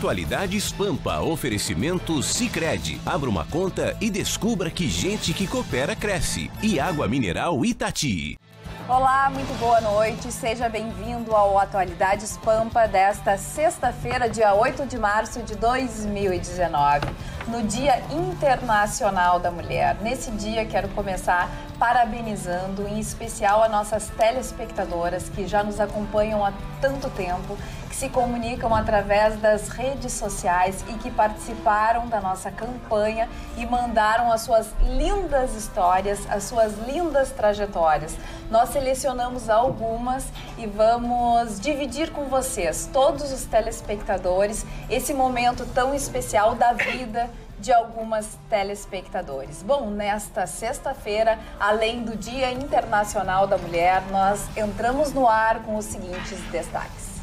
Atualidades Pampa, oferecimento Sicredi. Abra uma conta e descubra que gente que coopera cresce. E Água Mineral Itati. Olá, muito boa noite. Seja bem-vindo ao Atualidades Pampa desta sexta-feira, dia 8 de março de 2019, no Dia Internacional da Mulher. Nesse dia, quero começar parabenizando, em especial, as nossas telespectadoras que já nos acompanham há tanto tempo, que se comunicam através das redes sociais e que participaram da nossa campanha e mandaram as suas lindas histórias, as suas lindas trajetórias. Nós selecionamos algumas e vamos dividir com vocês, todos os telespectadores, esse momento tão especial da vida de algumas telespectadores. Bom, nesta sexta-feira, além do Dia Internacional da Mulher, nós entramos no ar com os seguintes destaques.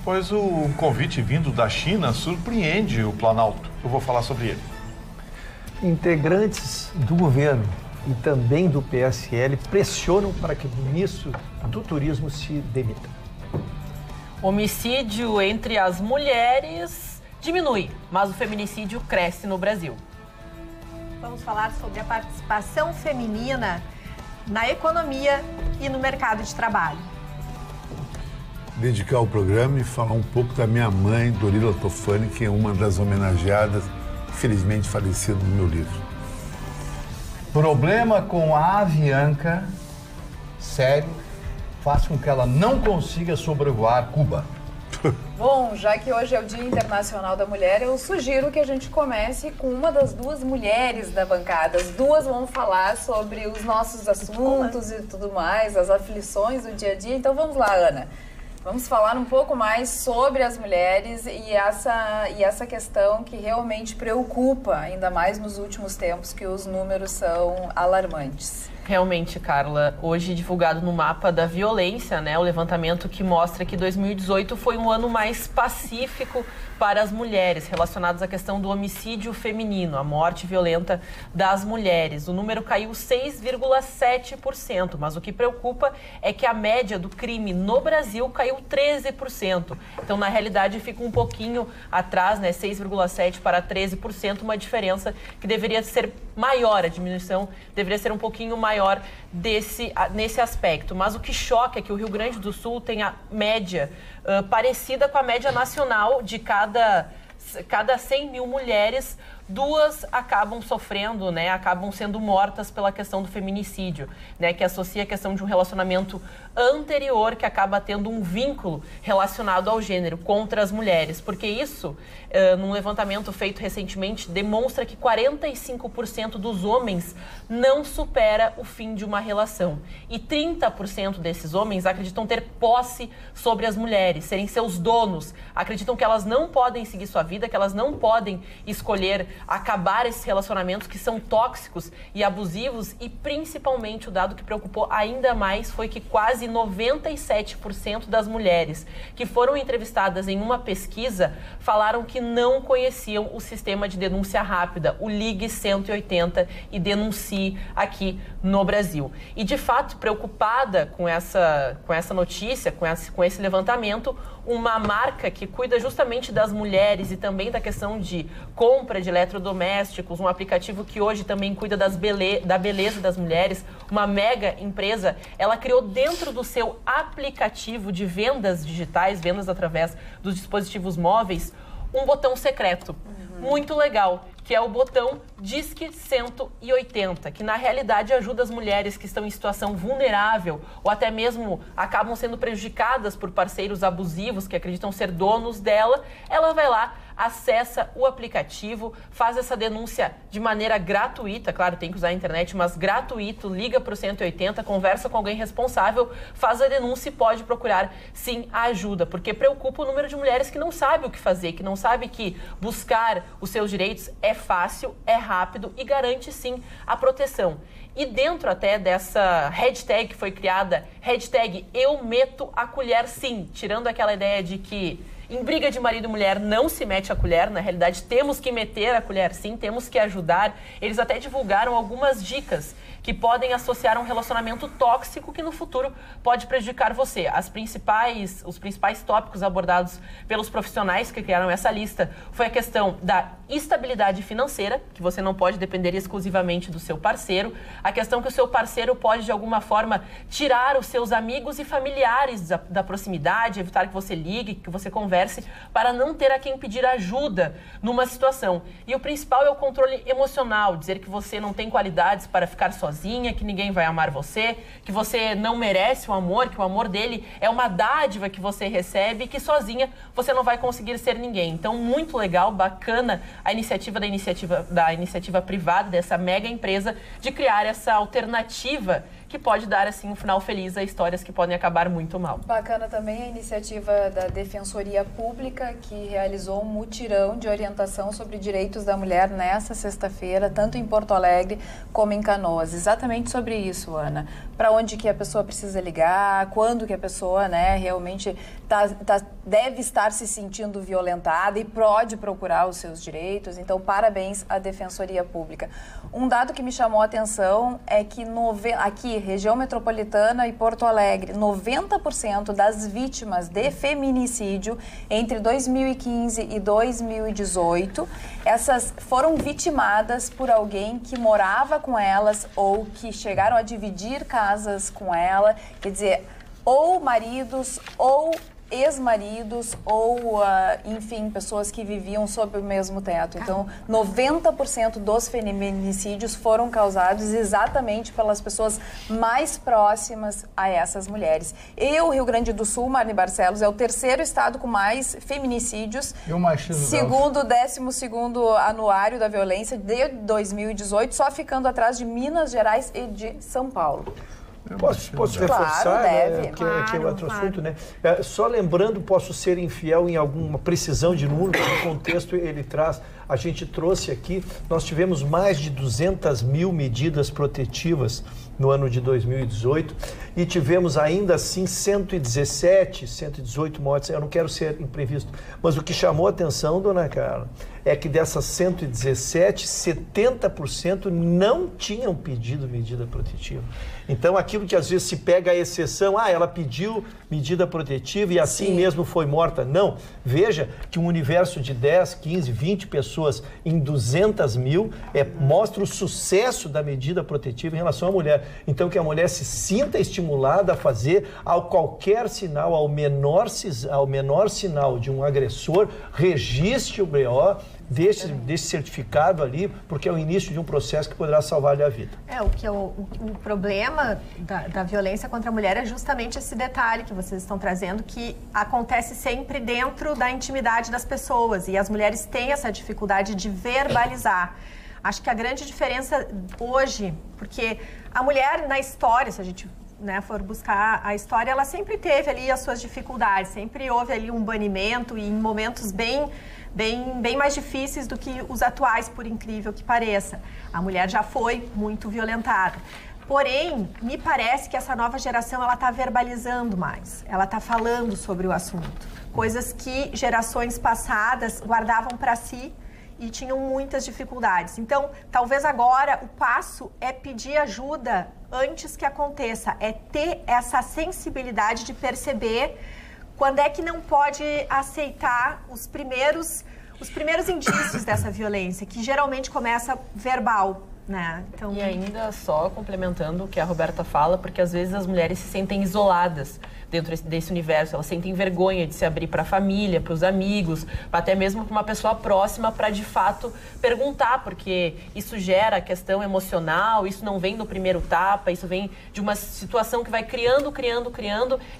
Pois o convite vindo da China surpreende o Planalto. Eu vou falar sobre ele. Integrantes do governo e também do PSL pressionam para que o ministro do Turismo se demita. Homicídio entre as mulheres diminui, mas o feminicídio cresce no Brasil. Vamos falar sobre a participação feminina na economia e no mercado de trabalho. Dedicar o programa e falar um pouco da minha mãe, Dorila Tofani, que é uma das homenageadas, infelizmente falecida no meu livro. Problema com a Avianca, sério, faz com que ela não consiga sobrevoar Cuba. Bom, já que hoje é o Dia Internacional da Mulher, eu sugiro que a gente comece com uma das duas mulheres da bancada. As duas vão falar sobre os nossos assuntos e tudo mais, as aflições do dia a dia. Então vamos lá, Ana. Vamos falar um pouco mais sobre as mulheres e essa questão que realmente preocupa, ainda mais nos últimos tempos, que os números são alarmantes. Realmente, Carla, hoje divulgado no mapa da violência, né, o levantamento que mostra que 2018 foi um ano mais pacífico para as mulheres, relacionados à questão do homicídio feminino, a morte violenta das mulheres. O número caiu 6,7%, mas o que preocupa é que a média do crime no Brasil caiu 13%. Então, na realidade, fica um pouquinho atrás, né, 6,7% para 13%, uma diferença que deveria ser maior, a diminuição deveria ser um pouquinho maior nesse aspecto. Mas o que choca é que o Rio Grande do Sul tem a média parecida com a média nacional de cada 100 mil mulheres, duas acabam sofrendo, né, acabam sendo mortas pela questão do feminicídio, né, que associa a questão de um relacionamento anterior que acaba tendo um vínculo relacionado ao gênero contra as mulheres, porque isso, num levantamento feito recentemente, demonstra que 45% dos homens não supera o fim de uma relação e 30% desses homens acreditam ter posse sobre as mulheres, serem seus donos, acreditam que elas não podem seguir sua vida, que elas não podem escolher acabar esses relacionamentos que são tóxicos e abusivos. E principalmente o dado que preocupou ainda mais foi que quase 97% das mulheres que foram entrevistadas em uma pesquisa falaram que não conheciam o sistema de denúncia rápida, o Ligue 180 e Denuncie aqui no Brasil. E de fato, preocupada com essa notícia, com esse levantamento, uma marca que cuida justamente das mulheres e também da questão de compra de eletrodomésticos, um aplicativo que hoje também cuida da beleza das mulheres, uma mega empresa, ela criou dentro do seu aplicativo de vendas digitais, vendas através dos dispositivos móveis, um botão secreto, muito legal, que é o botão Disque 180, que na realidade ajuda as mulheres que estão em situação vulnerável ou até mesmo acabam sendo prejudicadas por parceiros abusivos que acreditam ser donos dela. Ela vai lá, acessa o aplicativo, faz essa denúncia de maneira gratuita, claro, tem que usar a internet, mas gratuito, liga para o 180, conversa com alguém responsável, faz a denúncia e pode procurar, sim, a ajuda, porque preocupa o número de mulheres que não sabe o que fazer, que não sabe que buscar os seus direitos é fácil, é rápido e garante, sim, a proteção. E dentro até dessa hashtag que foi criada, hashtag Eu Meto a Colher Sim, tirando aquela ideia de que em briga de marido e mulher não se mete a colher, na realidade temos que meter a colher sim, temos que ajudar. Eles até divulgaram algumas dicas que podem associar a um relacionamento tóxico que no futuro pode prejudicar você. Os principais tópicos abordados pelos profissionais que criaram essa lista foi a questão da estabilidade financeira, que você não pode depender exclusivamente do seu parceiro, a questão que o seu parceiro pode de alguma forma tirar os seus amigos e familiares da proximidade, evitar que você ligue, que você converse, para não ter a quem pedir ajuda numa situação. E o principal é o controle emocional, dizer que você não tem qualidades para ficar sozinha, que ninguém vai amar você, que você não merece o amor, que o amor dele é uma dádiva que você recebe e que sozinha você não vai conseguir ser ninguém. Então, muito legal, bacana a iniciativa da iniciativa privada, dessa mega empresa, de criar essa alternativa que pode dar, assim, um final feliz a histórias que podem acabar muito mal. Bacana também a iniciativa da Defensoria Pública, que realizou um mutirão de orientação sobre direitos da mulher nessa sexta-feira, tanto em Porto Alegre como em Canoas. Exatamente sobre isso, Ana. Para onde que a pessoa precisa ligar, quando que a pessoa, né, realmente deve estar se sentindo violentada e pode procurar os seus direitos. Então, parabéns à Defensoria Pública. Um dado que me chamou a atenção é que aqui, região metropolitana e Porto Alegre, 90% das vítimas de feminicídio entre 2015 e 2018, essas foram vitimadas por alguém que morava com elas ou que chegaram a dividir casas com ela, quer dizer, ou maridos ou ex-maridos ou, enfim, pessoas que viviam sob o mesmo teto. Então, 90% dos feminicídios foram causados exatamente pelas pessoas mais próximas a essas mulheres. E o Rio Grande do Sul, Marne Barcelos, é o terceiro estado com mais feminicídios, segundo o 12º anuário da violência de 2018, só ficando atrás de Minas Gerais e de São Paulo. Posso reforçar, claro, deve. Que é outro assunto, né? Só lembrando, posso ser infiel em alguma precisão de número, porque o contexto ele traz. A gente trouxe aqui, nós tivemos mais de 200 mil medidas protetivas no ano de 2018 e tivemos ainda assim 118 mortes. Eu não quero ser imprevisto, mas o que chamou a atenção, dona Carla, é que dessas 117, 70% não tinham pedido medida protetiva. Então, aquilo que às vezes se pega a exceção, ela pediu medida protetiva e assim Sim. mesmo foi morta. Não. Veja que um universo de 10, 15, 20 pessoas em 200 mil mostra o sucesso da medida protetiva em relação à mulher. Então, que a mulher se sinta estimulada a fazer qualquer sinal, ao menor sinal de um agressor, registre o BO, deixe certificado ali, porque é o início de um processo que poderá salvar-lhe a vida. O problema da violência contra a mulher é justamente esse detalhe que vocês estão trazendo, que acontece sempre dentro da intimidade das pessoas, e as mulheres têm essa dificuldade de verbalizar. Acho que a grande diferença hoje, porque a mulher na história, se a gente for buscar a história, ela sempre teve ali as suas dificuldades, sempre houve ali um banimento e em momentos bem mais difíceis do que os atuais, por incrível que pareça. A mulher já foi muito violentada. Porém, me parece que essa nova geração ela está verbalizando mais, ela está falando sobre o assunto. Coisas que gerações passadas guardavam para si e tinham muitas dificuldades. Então, talvez agora o passo é pedir ajuda antes que aconteça, é ter essa sensibilidade de perceber quando é que não pode aceitar os primeiros indícios dessa violência, que geralmente começa verbal, né? Então... E ainda só complementando o que a Roberta fala, porque às vezes as mulheres se sentem isoladas dentro desse universo, elas sentem vergonha de se abrir para a família, para os amigos, até mesmo para uma pessoa próxima, para de fato perguntar, porque isso gera questão emocional, isso não vem do primeiro tapa, isso vem de uma situação que vai criando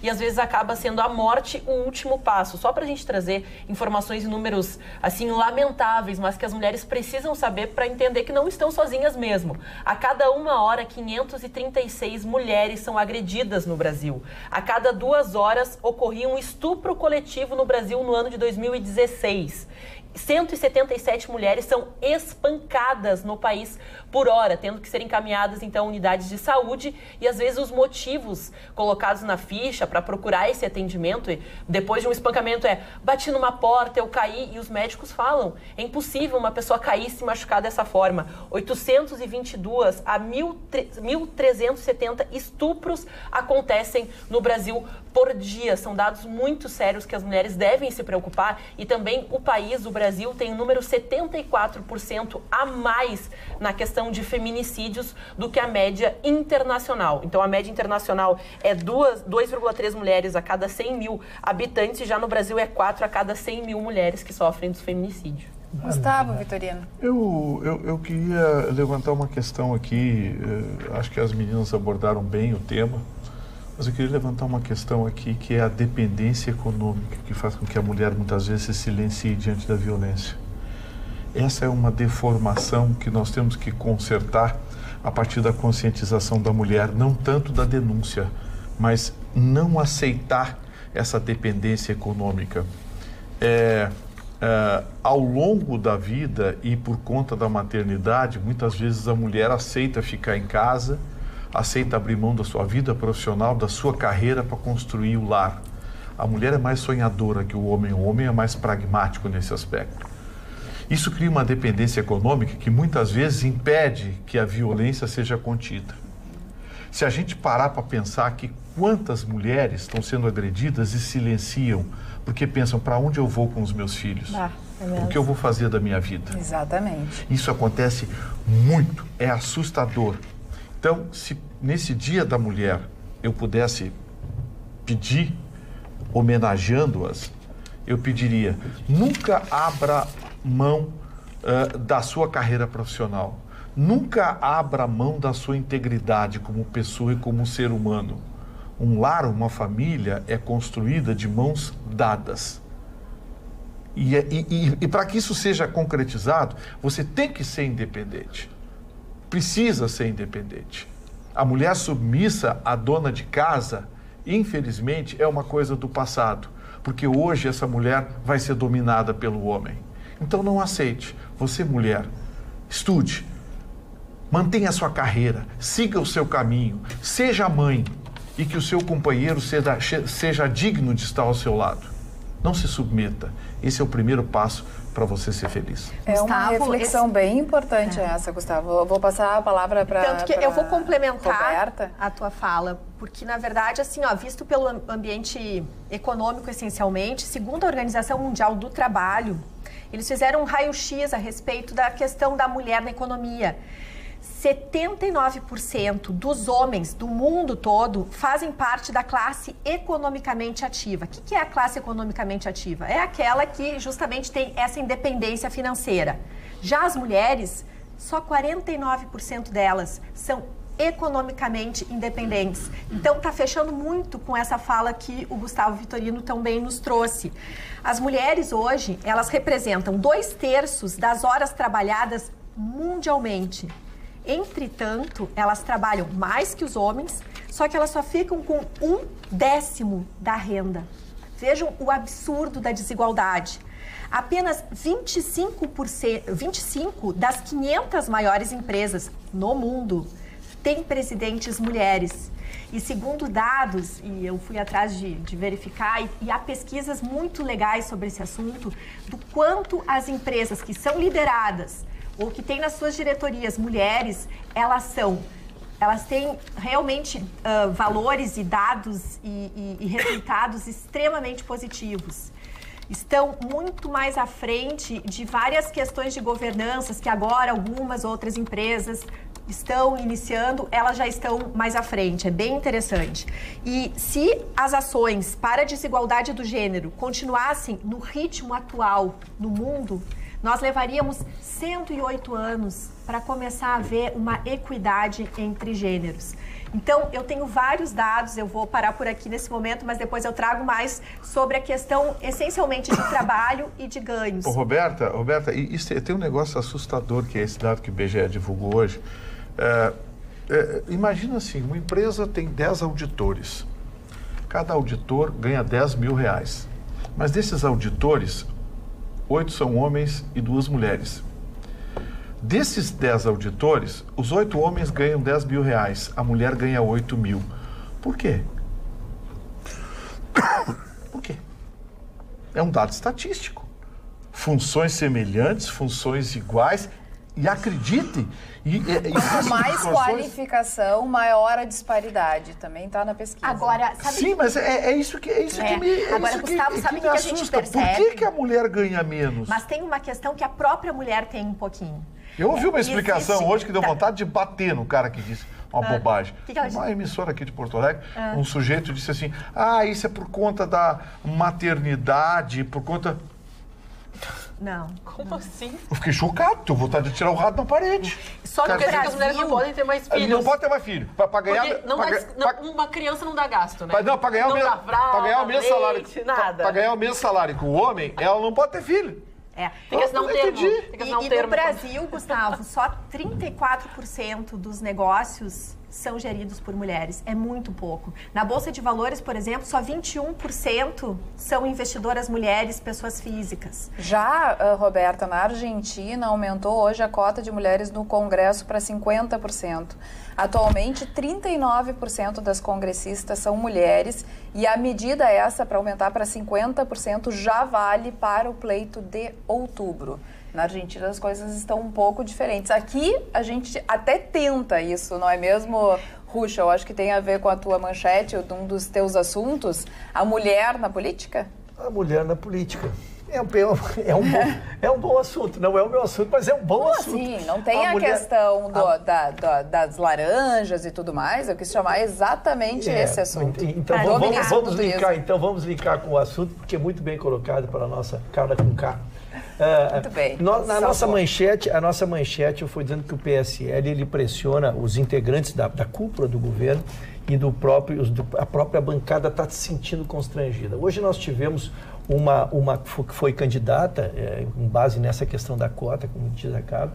e às vezes acaba sendo a morte o último passo. Só para a gente trazer informações e números assim lamentáveis, mas que as mulheres precisam saber para entender que não estão sozinhas mesmo. A cada 1 hora, 536 mulheres são agredidas no Brasil. A cada 2 horas ocorria um estupro coletivo no Brasil no ano de 2016. 177 mulheres são espancadas no país por hora, tendo que ser encaminhadas, então, a unidades de saúde, e às vezes os motivos colocados na ficha para procurar esse atendimento, depois de um espancamento, bati numa porta, eu caí, e os médicos falam, é impossível uma pessoa cair e se machucar dessa forma. 822 a 1.370 estupros acontecem no Brasil por dia. São dados muito sérios que as mulheres devem se preocupar, e também o país, o Brasil, tem um número 74% a mais na questão de feminicídios do que a média internacional. Então, a média internacional é 2,3 mulheres a cada 100 mil habitantes, e já no Brasil é 4 a cada 100 mil mulheres que sofrem dos feminicídios. Gustavo, Vitorino. Eu queria levantar uma questão aqui, acho que as meninas abordaram bem o tema, mas eu queria levantar uma questão aqui, que é a dependência econômica, que faz com que a mulher muitas vezes se silencie diante da violência. Essa é uma deformação que nós temos que consertar a partir da conscientização da mulher, não tanto da denúncia, mas não aceitar essa dependência econômica. Ao longo da vida e por conta da maternidade, muitas vezes a mulher aceita ficar em casa, aceita abrir mão da sua vida profissional, da sua carreira para construir o lar. A mulher é mais sonhadora que o homem é mais pragmático nesse aspecto. Isso cria uma dependência econômica que muitas vezes impede que a violência seja contida. Se a gente parar para pensar que quantas mulheres estão sendo agredidas e silenciam, porque pensam, para onde eu vou com os meus filhos? O que eu vou fazer da minha vida? Exatamente. Isso acontece muito, é assustador. Então, se nesse Dia da Mulher eu pudesse pedir, homenageando-as, eu pediria, nunca abra mão da sua carreira profissional. Nunca abra mão da sua integridade como pessoa e como ser humano. Um lar, uma família é construída de mãos dadas. E para que isso seja concretizado, você tem que ser independente. Precisa ser independente. A mulher submissa à dona de casa, infelizmente, é uma coisa do passado. Porque hoje essa mulher vai ser dominada pelo homem. Então não aceite. Você, mulher, estude. Mantenha a sua carreira, siga o seu caminho, seja mãe e que o seu companheiro seja digno de estar ao seu lado. Não se submeta. Esse é o primeiro passo para você ser feliz. É uma reflexão bem importante essa, Gustavo. Eu vou passar a palavra para Tanto que eu vou complementar Roberta. A tua fala, porque na verdade, assim, visto pelo ambiente econômico essencialmente, segundo a Organização Mundial do Trabalho, eles fizeram um raio-x a respeito da questão da mulher na economia. 79% dos homens do mundo todo fazem parte da classe economicamente ativa. O que é a classe economicamente ativa? É aquela que justamente tem essa independência financeira. Já as mulheres, só 49% delas são economicamente independentes. Então, está fechando muito com essa fala que o Gustavo Vitorino também nos trouxe. As mulheres hoje, elas representam 2/3 das horas trabalhadas mundialmente. Entretanto, elas trabalham mais que os homens, só que elas só ficam com 1/10 da renda. Vejam o absurdo da desigualdade. Apenas 25 das 500 maiores empresas no mundo têm presidentes mulheres. E segundo dados, e eu fui atrás de verificar, e há pesquisas muito legais sobre esse assunto, do quanto as empresas que são lideradas ou que têm nas suas diretorias mulheres, elas têm realmente valores e dados e resultados extremamente positivos. Estão muito mais à frente de várias questões de governanças que agora algumas outras empresas estão iniciando, elas já estão mais à frente. É bem interessante. E se as ações para a desigualdade do gênero continuassem no ritmo atual no mundo, nós levaríamos 108 anos para começar a ver uma equidade entre gêneros. Então, eu tenho vários dados, eu vou parar por aqui nesse momento, mas depois eu trago mais sobre a questão, essencialmente, de trabalho e de ganhos. Roberta, tem um negócio assustador, que é esse dado que o IBGE divulgou hoje. Imagina assim, uma empresa tem 10 auditores. Cada auditor ganha 10 mil reais. Mas desses auditores, 8 são homens e 2 mulheres. Desses 10 auditores, os 8 homens ganham 10 mil reais, a mulher ganha 8 mil. Por quê? Por quê? É um dado estatístico. Funções semelhantes, funções iguais, e acreditem... Quanto mais qualificação, maior a disparidade. Também está na pesquisa. Agora, sabe... Sim, mas é isso que me Agora, Gustavo, sabe o que a gente assusta. percebe? Por que a mulher ganha menos? Mas tem uma questão que a própria mulher tem um pouquinho. Eu ouvi uma explicação hoje que deu vontade de bater no cara que disse uma bobagem. Que ela uma emissora aqui de Porto Alegre, um sujeito disse assim, isso é por conta da maternidade, por conta... Não. Como assim? Eu fiquei chocado, tenho vontade de tirar o rato na parede. Só não quer dizer que as mulheres não podem ter mais filhos. Não pode ter mais filho. Para ganhar... Uma criança não dá gasto, né? Para ganhar o mesmo salário. Nada. Para ganhar o mesmo salário que o homem, ela não pode ter filho. Tem que assinar um termo. E no Brasil, Gustavo, só 34% dos negócios são geridos por mulheres. É muito pouco. Na Bolsa de Valores, por exemplo, só 21% são investidoras mulheres, pessoas físicas. Já, Roberta, na Argentina, aumentou hoje a cota de mulheres no Congresso para 50%. Atualmente, 39% das congressistas são mulheres e a medida essa, para aumentar para 50%, já vale para o pleito de outubro. Na Argentina as coisas estão um pouco diferentes. Aqui a gente até tenta isso, não é mesmo, Ruxa? Eu acho que tem a ver com a tua manchete, um dos teus assuntos, a mulher na política? A mulher na política. É um bom assunto. Não é o meu assunto, mas é um bom assunto. Assim, não tem a questão das laranjas e tudo mais. Eu quis chamar exatamente esse assunto. Então vamos linkar com o assunto, porque é muito bem colocado pela nossa Carla com K. Muito bem. A nossa manchete, eu fui dizendo que o PSL ele pressiona os integrantes da cúpula do governo e a própria bancada está se sentindo constrangida. Hoje nós tivemos uma que foi candidata, com base nessa questão da cota, como diz a Carla,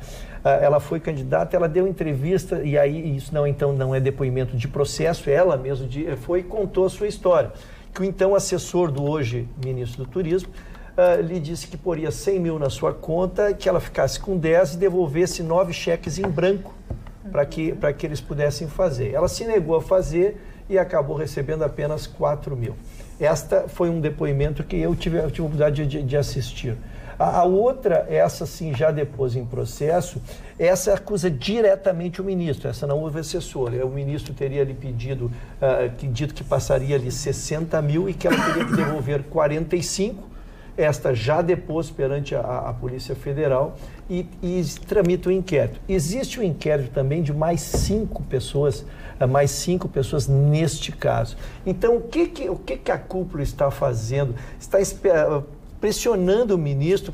ela foi candidata, ela deu entrevista, e aí isso não é depoimento de processo, ela mesmo foi e contou a sua história. Que o então assessor do hoje ministro do Turismo lhe disse que poria 100 mil na sua conta, que ela ficasse com 10 e devolvesse 9 cheques em branco para que eles pudessem fazer. Ela se negou a fazer e acabou recebendo apenas 4 mil. Esta foi um depoimento que eu tive a oportunidade de assistir. A outra, essa sim, já depois em processo, essa acusa diretamente o ministro, essa não houve assessor. O ministro teria lhe dito que passaria ali 60 mil e que ela teria que devolver 45. Esta já depôs perante a Polícia Federal e tramita o inquérito. Existe um inquérito também de mais 5 pessoas neste caso. Então, o que a cúpula está fazendo? Está pressionando o ministro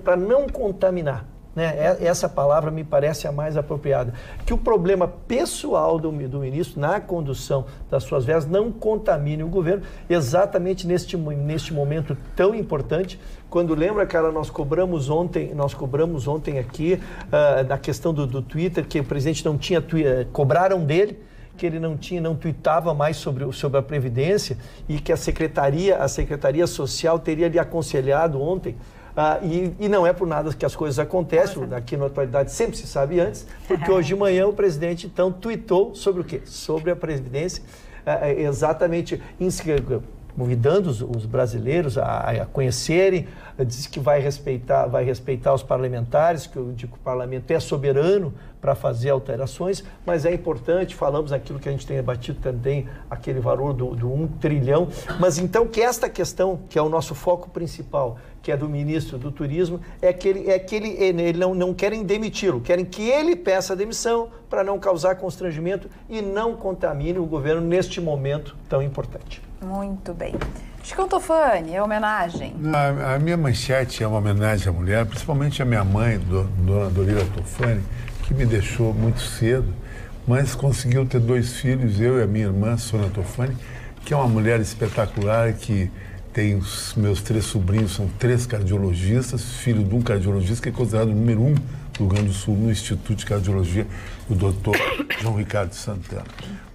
para não contaminar. Né? Essa palavra me parece a mais apropriada. Que o problema pessoal do ministro na condução das suas vias não contamine o governo, exatamente neste momento tão importante. Quando lembra, cara, nós cobramos ontem aqui na questão do Twitter, que o presidente não tinha cobraram dele, que ele não tuitava mais sobre a Previdência e que a Secretaria Social teria lhe aconselhado ontem. E não é por nada que as coisas acontecem, aqui na atualidade sempre se sabe antes, porque hoje de manhã o presidente então tuitou sobre o quê? Sobre a Previdência, exatamente convidando os brasileiros a conhecerem, disse que vai respeitar os parlamentares, que o parlamento é soberano para fazer alterações, mas é importante, falamos aquilo que a gente tem debatido também, aquele valor do 1 trilhão, mas então que esta questão, que é o nosso foco principal, que é do ministro do Turismo, é que ele não querem demiti-lo, querem que ele peça a demissão para não causar constrangimento e não contamine o governo neste momento tão importante. Muito bem. Chico Tofani, é homenagem? A minha manchete é uma homenagem à mulher, principalmente à minha mãe, dona Dorila Tofani, que me deixou muito cedo, mas conseguiu ter 2 filhos, eu e a minha irmã, Sônia Tofani, que é uma mulher espetacular, que tem os meus 3 sobrinhos, são 3 cardiologistas, filho de um cardiologista que é considerado o número 1 do Rio Grande do Sul no Instituto de Cardiologia, o doutor João Ricardo Santana.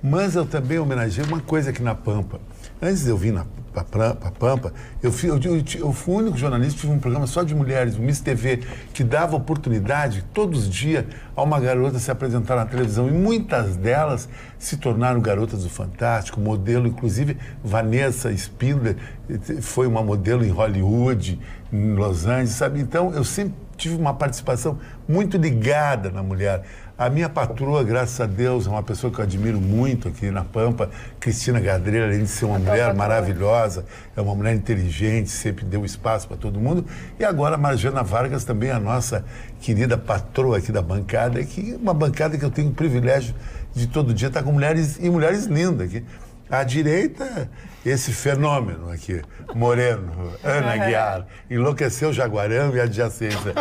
Mas eu também homenageei uma coisa aqui na Pampa. Antes de eu vir para Pampa, eu fui o único jornalista que tive um programa só de mulheres, o Miss TV, que dava oportunidade, todos os dias, a uma garota se apresentar na televisão. E muitas delas se tornaram garotas do Fantástico, modelo, inclusive Vanessa Spindler foi uma modelo em Hollywood, em Los Angeles, sabe? Então, eu sempre tive uma participação muito ligada na mulher. A minha patroa, graças a Deus, é uma pessoa que eu admiro muito aqui na Pampa, Cristina Gadreira, além de ser uma mulher maravilhosa, é uma mulher inteligente, sempre deu espaço para todo mundo. E agora a Marjana Vargas também, a nossa querida patroa aqui da bancada, que uma bancada que eu tenho o privilégio de todo dia estar com mulheres e mulheres lindas aqui. À direita, esse fenômeno aqui, moreno, Ana Aguiar, enlouqueceu Jaguarão e adjacência.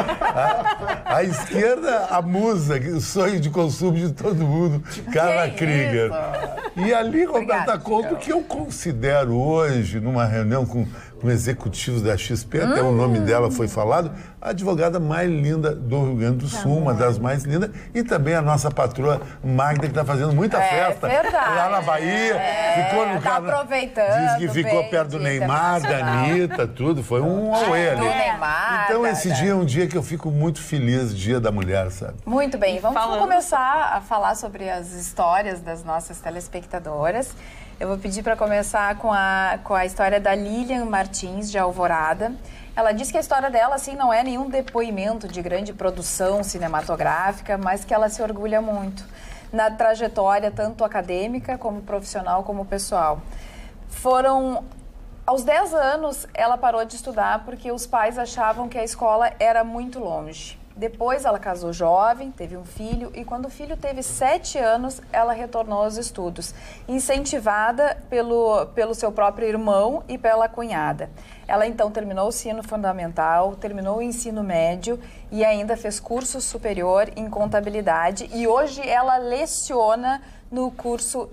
À esquerda, a musa, o sonho de consumo de todo mundo, Carla Krieger. E ali, Roberta Couto, que eu considero hoje, numa reunião com executivos da XP, até o nome dela foi falado, a advogada mais linda do Rio Grande do Sul, uma das mais lindas, e também a nossa patroa Magda, que está fazendo muita festa lá na Bahia. Ficou no tá aproveitando. Diz que ficou perto do Neymar, da Anitta, tudo. Foi um auê ali. Então, esse dia é um dia que eu fico muito feliz, Dia da Mulher, sabe? Muito bem. Vamos começar a falar sobre as histórias das nossas telespectadoras. Eu vou pedir para começar com a história da Lilian Martins, de Alvorada. Ela diz que a história dela, assim, não é nenhum depoimento de grande produção cinematográfica, mas que ela se orgulha muito na trajetória, tanto acadêmica, como profissional, como pessoal. Aos 10 anos, ela parou de estudar porque os pais achavam que a escola era muito longe. Depois ela casou jovem, teve um filho e quando o filho teve 7 anos, ela retornou aos estudos, incentivada pelo seu próprio irmão e pela cunhada. Ela então terminou o ensino fundamental, terminou o ensino médio e ainda fez curso superior em contabilidade e hoje ela leciona no curso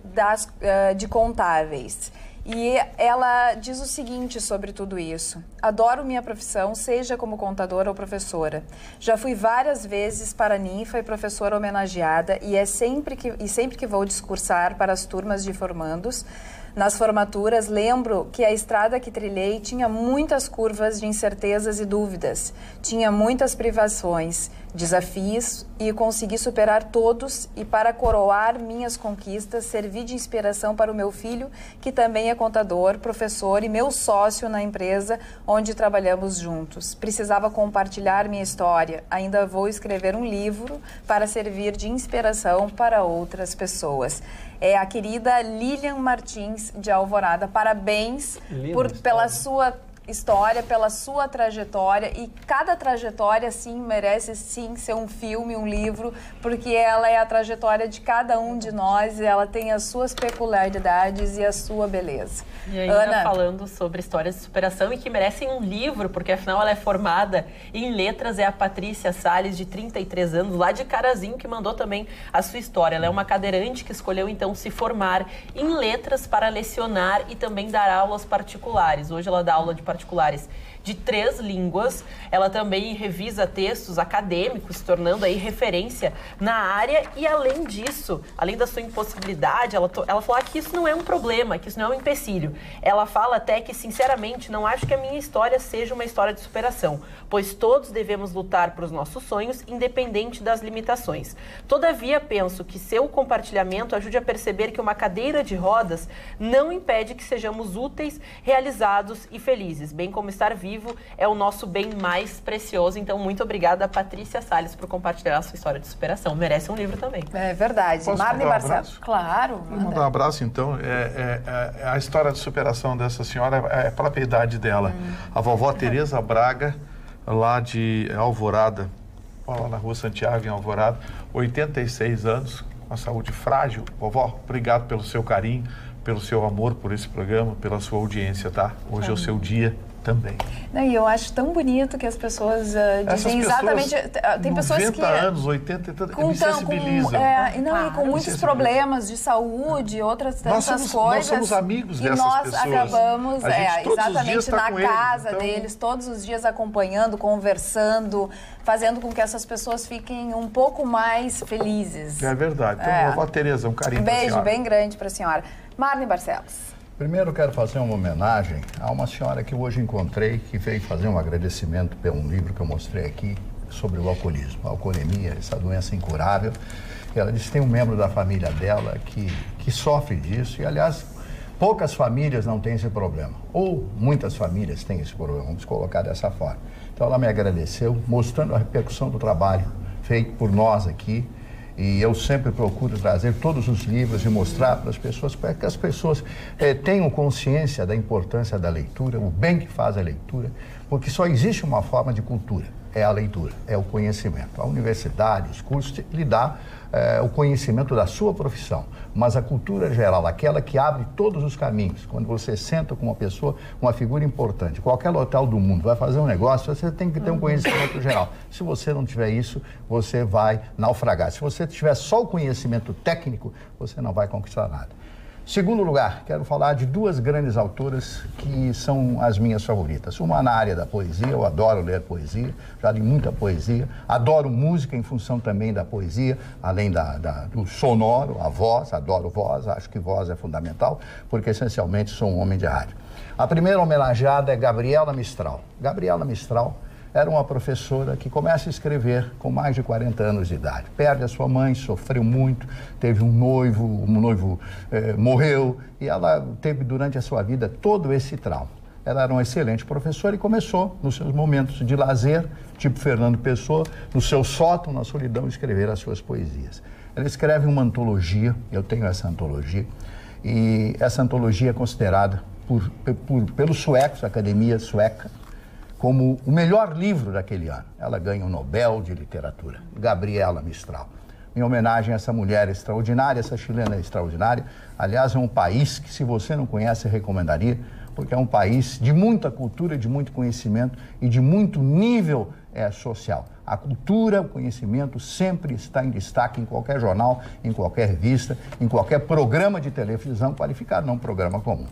de contábeis. E ela diz o seguinte sobre tudo isso: adoro minha profissão, seja como contadora ou professora. Já fui várias vezes para ninfa e professora homenageada e sempre que vou discursar para as turmas de formandos, nas formaturas, lembro que a estrada que trilhei tinha muitas curvas de incertezas e dúvidas, tinha muitas privações, desafios e consegui superar todos e para coroar minhas conquistas, servi de inspiração para o meu filho, que também é contador, professor e meu sócio na empresa onde trabalhamos juntos. Precisava compartilhar minha história, ainda vou escrever um livro para servir de inspiração para outras pessoas. É a querida Lilian Martins, de Alvorada. Parabéns pela sua história, pela sua trajetória, e cada trajetória, sim, merece, sim, ser um filme, um livro, porque ela é a trajetória de cada um de nós e ela tem as suas peculiaridades e a sua beleza. E ainda Ana, falando sobre histórias de superação e que merecem um livro, porque afinal ela é formada em letras, é a Patrícia Salles, de 33 anos, lá de Carazinho, que mandou também a sua história. Ela é uma cadeirante que escolheu então se formar em letras para lecionar e também dar aulas particulares. Hoje ela dá aula de particulares de 3 línguas. Ela também revisa textos acadêmicos, se tornando aí referência na área. E além disso, além da sua impossibilidade, ela falou que isso não é um problema, que isso não é um empecilho. Ela fala até que, sinceramente, não acho que a minha história seja uma história de superação, pois todos devemos lutar por os nossos sonhos, independente das limitações. Todavia, penso que seu compartilhamento ajude a perceber que uma cadeira de rodas não impede que sejamos úteis, realizados e felizes, bem como estar vivo é o nosso bem mais precioso. Então, muito obrigada, Patrícia Salles, por compartilhar a sua história de superação. Merece um livro também. É verdade. Marli Barcelos. Claro. Vou mandar um abraço, então. A história de superação dessa senhora é a própria idade dela. A vovó Tereza Braga, lá de Alvorada, lá na Rua Santiago, em Alvorada, 86 anos, com a saúde frágil. Vovó, obrigado pelo seu carinho, pelo seu amor por esse programa, pela sua audiência, tá? Hoje é o seu dia também. Não, e eu acho tão bonito que as pessoas dizem exatamente... Tem pessoas que... 90 anos, 80, me sensibilizam. E com muitos problemas de saúde, outras tantas coisas. Nós somos amigos dessas pessoas. E nós acabamos exatamente na casa então... deles, todos os dias acompanhando, conversando, fazendo com que essas pessoas fiquem um pouco mais felizes. É verdade. Então, vovó Tereza, um carinho para a senhora. Um beijo bem grande para a senhora. Marli Barcelos. Primeiro, eu quero fazer uma homenagem a uma senhora que hoje encontrei, que veio fazer um agradecimento por um livro que eu mostrei aqui sobre o alcoolismo, a alcoolemia, essa doença incurável. Ela disse que tem um membro da família dela que sofre disso e, aliás, poucas famílias não têm esse problema, ou muitas famílias têm esse problema, vamos colocar dessa forma. Então, ela me agradeceu, mostrando a repercussão do trabalho feito por nós aqui. E eu sempre procuro trazer todos os livros e mostrar para que as pessoas tenham consciência da importância da leitura, o bem que faz a leitura, porque só existe uma forma de cultura, é a leitura, é o conhecimento. A universidade, os cursos, lhe dá o conhecimento da sua profissão, mas a cultura geral, aquela que abre todos os caminhos. Quando você senta com uma pessoa, uma figura importante, qualquer local do mundo vai fazer um negócio, você tem que ter um conhecimento geral. Se você não tiver isso, você vai naufragar. Se você tiver só o conhecimento técnico, você não vai conquistar nada. Segundo lugar, quero falar de duas grandes autoras que são as minhas favoritas. Uma na área da poesia, eu adoro ler poesia, já li muita poesia. Adoro música em função também da poesia, além do sonoro, a voz, adoro voz, acho que voz é fundamental, porque essencialmente sou um homem de rádio. A primeira homenageada é Gabriela Mistral. Gabriela Mistral era uma professora que começa a escrever com mais de 40 anos de idade. Perde a sua mãe, sofreu muito, teve um noivo morreu, e ela teve durante a sua vida todo esse trauma. Ela era uma excelente professora e começou, nos seus momentos de lazer, tipo Fernando Pessoa, no seu sótão, na solidão, a escrever as suas poesias. Ela escreve uma antologia, eu tenho essa antologia, e essa antologia é considerada pelos suecos, a Academia Sueca, como o melhor livro daquele ano. Ela ganha o Nobel de Literatura, Gabriela Mistral. Em homenagem a essa mulher extraordinária, essa chilena extraordinária. Aliás, é um país que, se você não conhece, eu recomendaria, porque é um país de muita cultura, de muito conhecimento e de muito nível social. A cultura, o conhecimento sempre está em destaque em qualquer jornal, em qualquer revista, em qualquer programa de televisão qualificado, não um programa comum.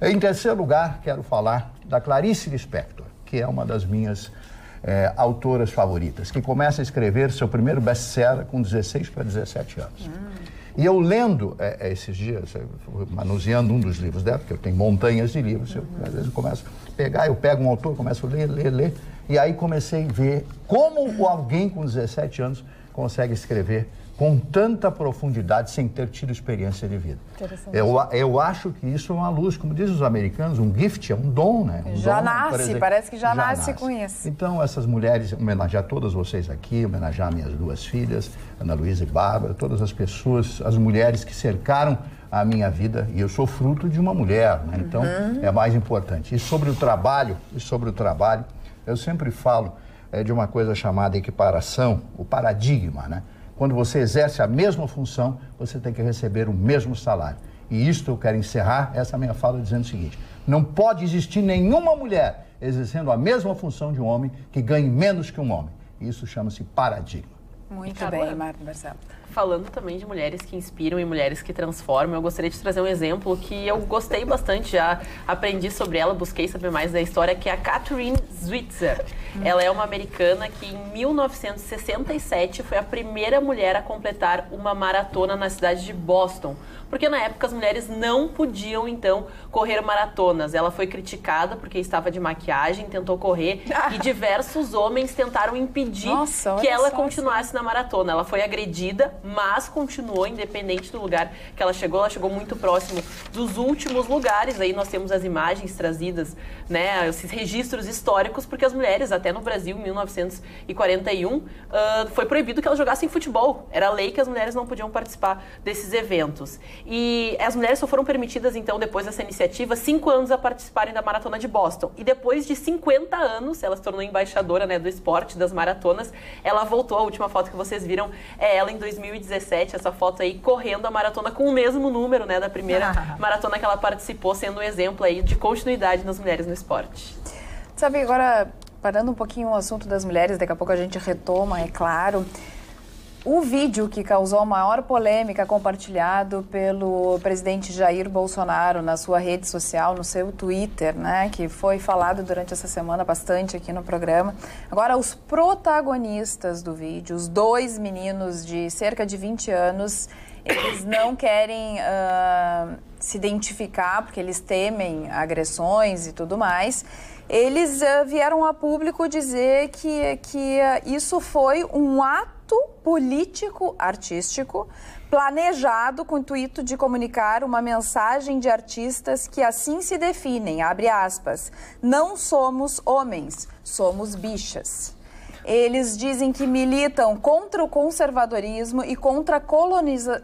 Em terceiro lugar, quero falar da Clarice Lispector, que é uma das minhas autoras favoritas, que começa a escrever seu primeiro best-seller com 16 para 17 anos. E eu lendo esses dias, manuseando um dos livros dela, porque eu tenho montanhas de livros, às vezes eu começo a pegar, eu pego um autor, começo a ler, e aí comecei a ver como alguém com 17 anos consegue escrever com tanta profundidade sem ter tido experiência de vida. Eu acho que isso é uma luz, como dizem os americanos, um gift, é um dom, né? Já nasce, parece que já nasce com isso. Então, essas mulheres, homenagear todas vocês aqui, homenagear minhas duas filhas, Ana Luísa e Bárbara, todas as pessoas, as mulheres que cercaram a minha vida, e eu sou fruto de uma mulher, né? Então, é mais importante. E sobre o trabalho, eu sempre falo de uma coisa chamada equiparação, o paradigma, né? Quando você exerce a mesma função, você tem que receber o mesmo salário. E isto eu quero encerrar essa minha fala dizendo o seguinte: não pode existir nenhuma mulher exercendo a mesma função de um homem que ganhe menos que um homem. Isso chama-se paradigma. Muito bem, Marcelo. Falando também de mulheres que inspiram e mulheres que transformam, eu gostaria de trazer um exemplo que eu gostei bastante, já aprendi sobre ela, busquei saber mais da história, que é a Kathrine Switzer. Ela é uma americana que em 1967 foi a primeira mulher a completar uma maratona na cidade de Boston, porque na época as mulheres não podiam, então, correr maratonas. Ela foi criticada porque estava de maquiagem, tentou correr, e diversos homens tentaram impedir que ela continuasse na maratona. Ela foi agredida, mas continuou, independente do lugar que ela chegou muito próximo dos últimos lugares. Aí nós temos as imagens trazidas, né, esses registros históricos, porque as mulheres, até no Brasil, em 1941, foi proibido que elas jogassem futebol. Era lei que as mulheres não podiam participar desses eventos. E as mulheres só foram permitidas, então, depois dessa iniciativa, 5 anos a participarem da Maratona de Boston. E depois de 50 anos, ela se tornou embaixadora, né, do esporte, das maratonas. Ela voltou, a última foto que vocês viram é ela em 2017, essa foto aí, correndo a maratona com o mesmo número, né, da primeira maratona que ela participou, sendo um exemplo aí de continuidade nas mulheres no esporte. Sabe, agora, parando um pouquinho o assunto das mulheres, daqui a pouco a gente retoma, é claro. O vídeo que causou a maior polêmica compartilhado pelo presidente Jair Bolsonaro na sua rede social, no seu Twitter, né, que foi falado durante essa semana bastante aqui no programa. Agora, os protagonistas do vídeo, os 2 meninos de cerca de 20 anos eles não querem se identificar, porque eles temem agressões e tudo mais. Eles vieram a público dizer que isso foi um ato político-artístico planejado com o intuito de comunicar uma mensagem de artistas que assim se definem, abre aspas, não somos homens, somos bichas. Eles dizem que militam contra o conservadorismo e contra a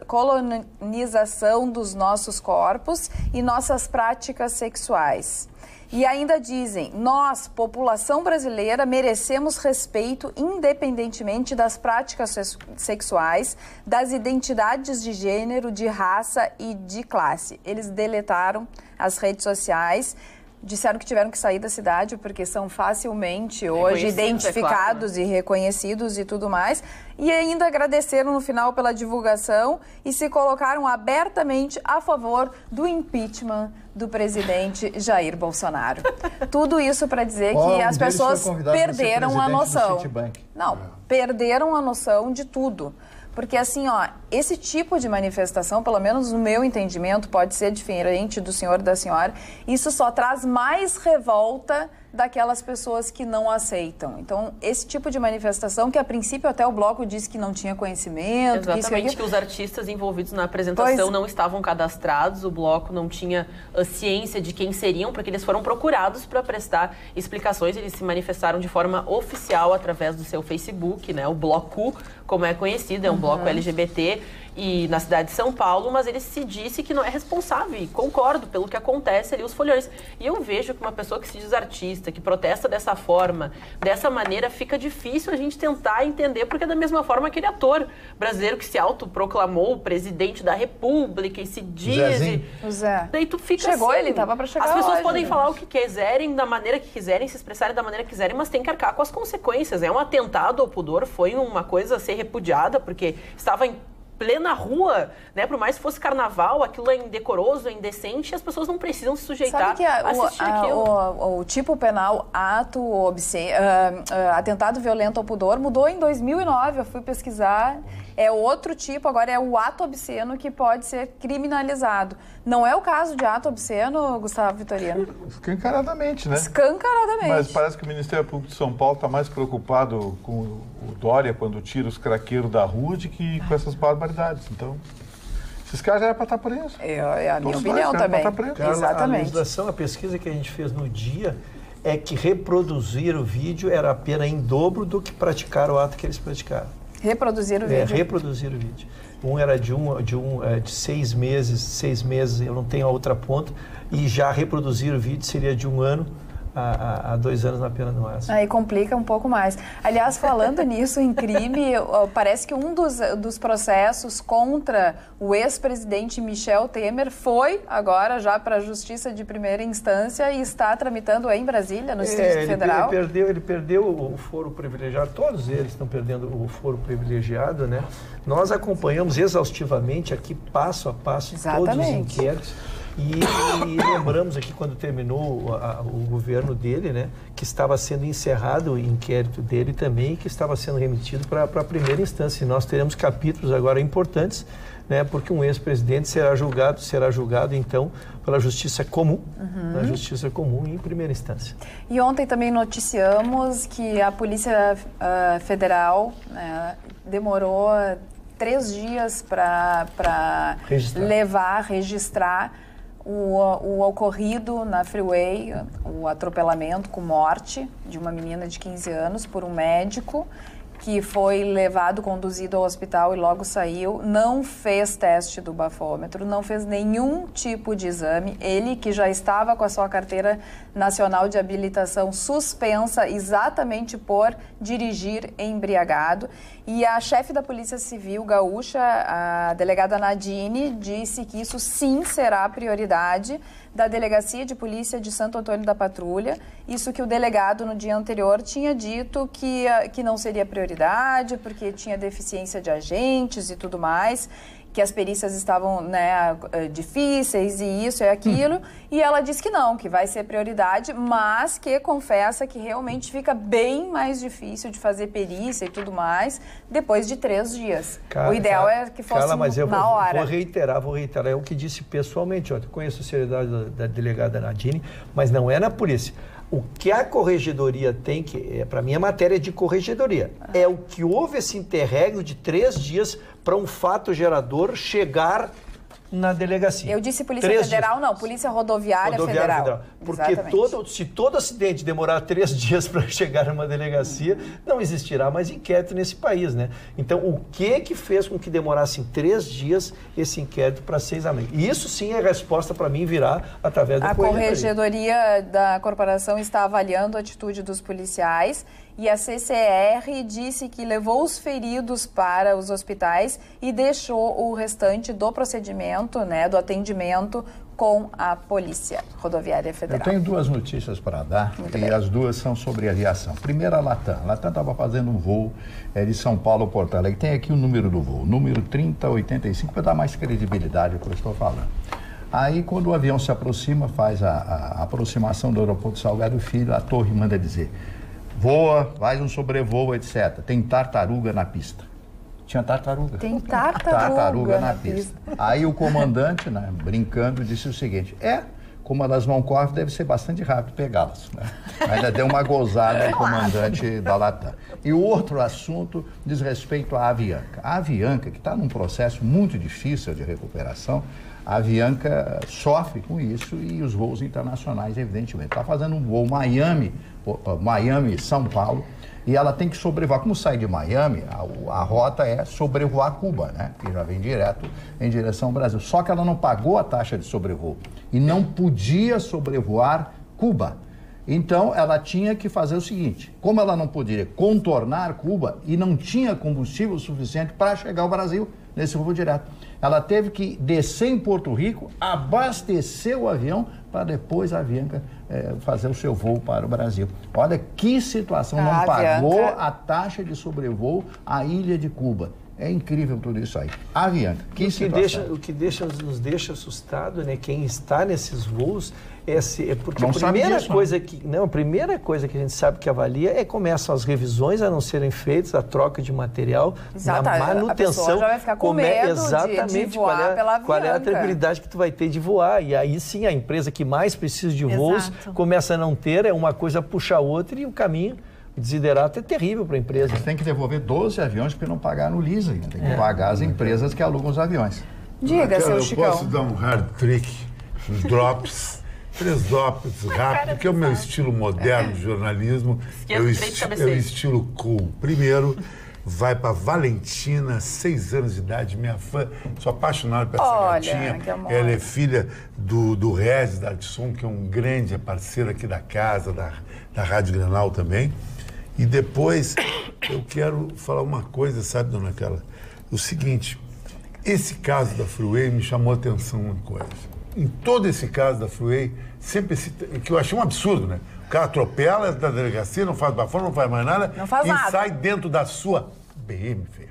colonização dos nossos corpos e nossas práticas sexuais. E ainda dizem, nós, população brasileira, merecemos respeito independentemente das práticas sexuais, das identidades de gênero, de raça e de classe. Eles deletaram as redes sociais, disseram que tiveram que sair da cidade porque são facilmente hoje identificados, é claro, né? E reconhecidos e tudo mais. E ainda agradeceram no final pela divulgação e se colocaram abertamente a favor do impeachment do presidente Jair Bolsonaro. Tudo isso para dizer que as pessoas perderam a noção. Não, perderam a noção de tudo. Porque assim, ó, esse tipo de manifestação, pelo menos no meu entendimento, pode ser diferente do senhor e da senhora, isso só traz mais revolta daquelas pessoas que não aceitam. Então, esse tipo de manifestação, que a princípio até o bloco disse que não tinha conhecimento... Exatamente, que os artistas envolvidos na apresentação não estavam cadastrados, o bloco não tinha ciência de quem seriam, porque eles foram procurados para prestar explicações, eles se manifestaram de forma oficial através do seu Facebook, né? O Bloco, como é conhecido, é um bloco LGBT, e na cidade de São Paulo, mas ele se disse que não é responsável, e concordo pelo que acontece ali, os folhões. E eu vejo que uma pessoa que se diz artista, que protesta dessa forma, dessa maneira, fica difícil a gente tentar entender, porque é da mesma forma aquele ator brasileiro que se autoproclamou presidente da República e se diz... O Zé. Daí tu fica chegou, assim, ele tava pra chegar. As pessoas hoje, podem falar o que quiserem, da maneira que quiserem, se expressarem da maneira que quiserem, mas tem que arcar com as consequências. É um atentado ao pudor, foi uma coisa a ser repudiada, porque estava em plena rua, né? Por mais que fosse carnaval, aquilo é indecoroso, é indecente, e as pessoas não precisam se sujeitar a assistir aquilo. O tipo penal atentado violento ao pudor mudou em 2009, eu fui pesquisar, é outro tipo, agora é o ato obsceno que pode ser criminalizado. Não é o caso de ato obsceno, Gustavo Vitorino? Escancaradamente, né? Escancaradamente. Mas parece que o Ministério Público de São Paulo está mais preocupado com o Dória quando tira os craqueiros da rua do que com essas barbaridades. Então, esses caras já eram para estar presos. É a minha opinião também. Carla, exatamente. A legislação, a pesquisa que a gente fez no dia é que reproduzir o vídeo era a pena em dobro do que praticar o ato que eles praticaram. Reproduzir o vídeo. Reproduzir o vídeo. Um era de 6 meses, eu não tenho a outra ponta, e já reproduzir o vídeo seria de 1 ano a 2 anos na pena no máximo. Aí complica um pouco mais. Aliás, falando nisso, em crime, parece que um dos processos contra o ex-presidente Michel Temer foi agora já para a Justiça de Primeira Instância e está tramitando em Brasília, no Distrito Federal. Ele perdeu o foro privilegiado, todos eles estão perdendo o foro privilegiado, né? Nós acompanhamos exaustivamente aqui, passo a passo, todos os inquéritos. E lembramos aqui, quando terminou o governo dele, né, que estava sendo encerrado o inquérito dele também, que estava sendo remetido para a primeira instância. E nós teremos capítulos agora importantes, né, porque um ex-presidente será julgado então pela Justiça Comum, na Justiça Comum em primeira instância. E ontem também noticiamos que a Polícia Federal demorou 3 dias para registrar o ocorrido na Freeway, o atropelamento com morte de uma menina de 15 anos por um médico que foi conduzido ao hospital e logo saiu, não fez teste do bafômetro, não fez nenhum tipo de exame. Ele, que já estava com a sua carteira nacional de habilitação suspensa exatamente por dirigir embriagado. E a chefe da Polícia Civil gaúcha, a delegada Nadine, disse que isso sim será prioridade da Delegacia de Polícia de Santo Antônio da Patrulha. Isso que o delegado no dia anterior tinha dito que não seria prioridade, porque tinha deficiência de agentes e tudo mais. que as perícias estavam, né, difíceis e isso e aquilo, e ela disse que não, que vai ser prioridade, mas que confessa que realmente fica bem mais difícil de fazer perícia e tudo mais depois de 3 dias. O ideal é que fosse mas eu na hora. Vou reiterar, é o que disse pessoalmente. Eu conheço a seriedade da delegada Nadine, mas não é na polícia. O que a corregedoria tem que... Para mim, é matéria de corregedoria. É o que houve esse interregno de 3 dias para um fato gerador chegar na delegacia. Eu disse Polícia Federal, não, Polícia Rodoviária Federal. Porque se todo acidente demorar 3 dias para chegar numa delegacia, não existirá mais inquérito nesse país, né? Então, o que fez com que demorasse 3 dias esse inquérito para ser examinado? E isso sim é resposta para mim virá através da corregedoria. A corregedoria da corporação está avaliando a atitude dos policiais e a CCR disse que levou os feridos para os hospitais e deixou o restante do procedimento, né, do atendimento com a Polícia Rodoviária Federal. Eu tenho 2 notícias para dar e as 2 são sobre aviação. Primeiro, a Latam. A Latam estava fazendo um voo de São Paulo a Porto Alegre. Tem aqui o número do voo, número 3085, para dar mais credibilidade ao que eu estou falando. Aí, quando o avião se aproxima, faz a aproximação do aeroporto Salgado Filho, a torre manda dizer: voa, faz um sobrevoo, etc. Tem tartaruga na pista. Tinha tartaruga. Tem tartaruga na pista. Aí o comandante, né, brincando, disse o seguinte: como elas não correm, deve ser bastante rápido pegá-las. Né? Ainda deu uma gozada o comandante da Latam. E o outro assunto diz respeito à Avianca. A Avianca, que está num processo muito difícil de recuperação, a Avianca sofre com isso e os voos internacionais, evidentemente. Está fazendo um voo Miami-São Paulo, e ela tem que sobrevoar. Como sai de Miami, a rota é sobrevoar Cuba, né? Que já vem direto em direção ao Brasil. Só que ela não pagou a taxa de sobrevoo e não podia sobrevoar Cuba. Então, ela tinha que fazer o seguinte: como ela não podia contornar Cuba e não tinha combustível suficiente para chegar ao Brasil nesse voo direto, ela teve que descer em Porto Rico, abastecer o avião para depois a Avianca fazer o seu voo para o Brasil. Olha que situação, não pagou a taxa de sobrevoo à ilha de Cuba. É incrível tudo isso aí. A Avianca, que situação. O que nos deixa assustado, né? Quem está nesses voos é porque não a primeira coisa que a gente sabe que avalia é começam as revisões a não serem feitas, a troca de material, exato, a manutenção. A pessoa já vai ficar com medo exatamente de voar pela Avianca. Qual é a tranquilidade que tu vai ter de voar. E aí sim, a empresa que mais precisa de voos começa a não ter, uma coisa puxa a outra e o caminho... O desiderato é terrível para a empresa. Você tem que devolver 12 aviões porque não pagar no leasing. Tem que pagar as empresas que alugam os aviões. Diga, seu Chicão. Eu posso dar um hard trick, uns drops, 3 drops rápido, porque é o meu estilo moderno de jornalismo. É o estilo cool. Primeiro, vai para Valentina, 6 anos de idade, minha fã. Sou apaixonado por essa gatinha. Ela é filha do Regis Dartson, que é um grande parceiro aqui da casa, da Rádio Granal também. E depois, eu quero falar uma coisa, sabe, dona Carla? O seguinte, esse caso da Freeway me chamou a atenção uma coisa. Em todo esse caso da Freeway, sempre que eu achei um absurdo, né? O cara atropela da delegacia, não faz bafão, não faz mais nada. Não faz nada. Sai dentro da sua BMW.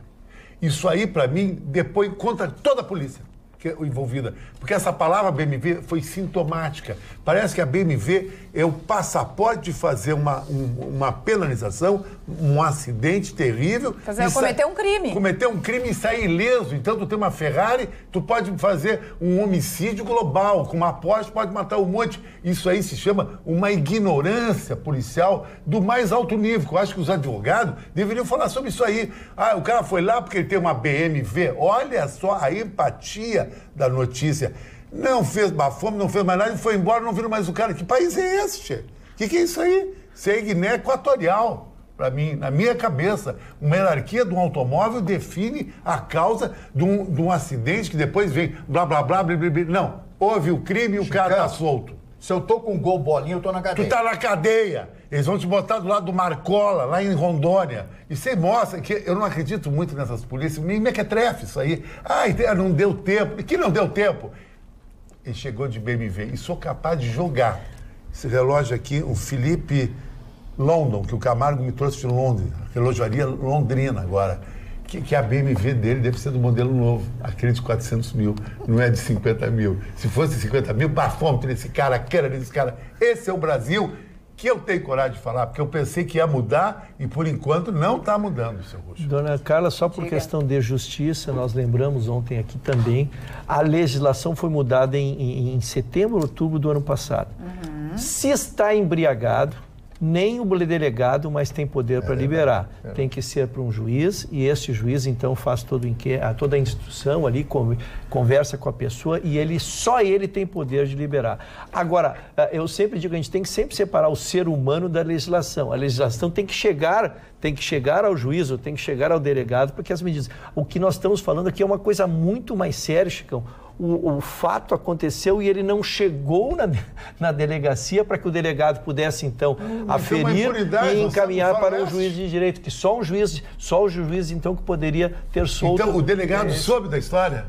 Isso aí, para mim, depois contra toda a polícia envolvida. Porque essa palavra BMW foi sintomática. Parece que a BMW é o passaporte de fazer uma penalização, um acidente terrível. Cometer um crime. Cometer um crime e sair ileso. Então, tu tem uma Ferrari, tu pode fazer um homicídio global. Com uma Porsche, pode matar um monte. Isso aí se chama uma ignorância policial do mais alto nível. Eu acho que os advogados deveriam falar sobre isso aí. Ah, o cara foi lá porque ele tem uma BMW. Olha só a empatia da notícia. Não fez bafome, não fez mais nada, e foi embora, não viram mais o cara. Que país é esse, che? Que é isso aí? Isso é Guiné Equatorial, para mim, na minha cabeça. Uma hierarquia de um automóvel define a causa de um acidente que depois vem blá, blá, blá, blá, blá, blá. Não, houve o crime e o cara tá solto. Se eu tô com um gol bolinha, eu tô na cadeia. Tu tá na cadeia. Eles vão te botar do lado do Marcola, lá em Rondônia. E você mostra que eu não acredito muito nessas polícias. Me mequetrefe isso aí. Ai, não deu tempo. Que não deu tempo? Ele chegou de BMW e sou capaz de jogar. Esse relógio aqui, o Felipe London, que o Camargo me trouxe de Londres. Relojaria Londrina agora. que a BMW dele deve ser do modelo novo, aquele de 400 mil, não é de 50 mil. Se fosse 50 mil, bafômetro desse cara, a cara desse cara. Esse é o Brasil que eu tenho coragem de falar, porque eu pensei que ia mudar e, por enquanto, não está mudando, seu Ruxo. Dona Carla, só por questão de justiça, nós lembramos ontem aqui também, a legislação foi mudada em setembro, outubro do ano passado. Se está embriagado, nem o delegado mais tem poder para liberar. Tem que ser para um juiz e este juiz, então, faz toda a instrução ali, conversa com a pessoa e só ele tem poder de liberar. Agora, eu sempre digo, a gente tem que sempre separar o ser humano da legislação. A legislação tem que chegar ao juiz, ou tem que chegar ao delegado, porque as medidas... O que nós estamos falando aqui é uma coisa muito mais séria, Chicão. O fato aconteceu e ele não chegou na delegacia para que o delegado pudesse, então, aferir e encaminhar para o juiz de direito, que só o juiz, então, que poderia ter solto... Então, o delegado soube da história?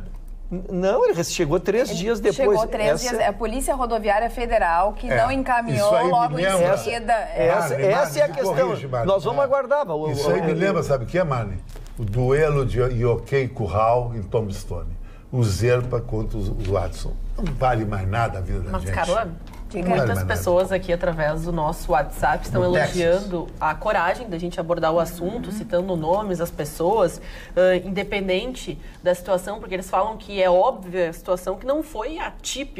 Não, ele chegou 3 dias depois. Chegou 3 dias. É a Polícia Rodoviária Federal que não encaminhou logo em seguida. Essa é a questão. Nós vamos aguardar. Isso aí me lembra, sabe o que é, Marley? O duelo de Yoquei Curral em Tombstone. O Zerpa contra o Watson. Não vale mais nada a vida da gente. Mas, Carol, muitas pessoas aqui, através do nosso WhatsApp, estão elogiando a coragem da gente abordar o assunto, citando nomes, as pessoas, independente da situação, porque eles falam que é óbvia a situação que não foi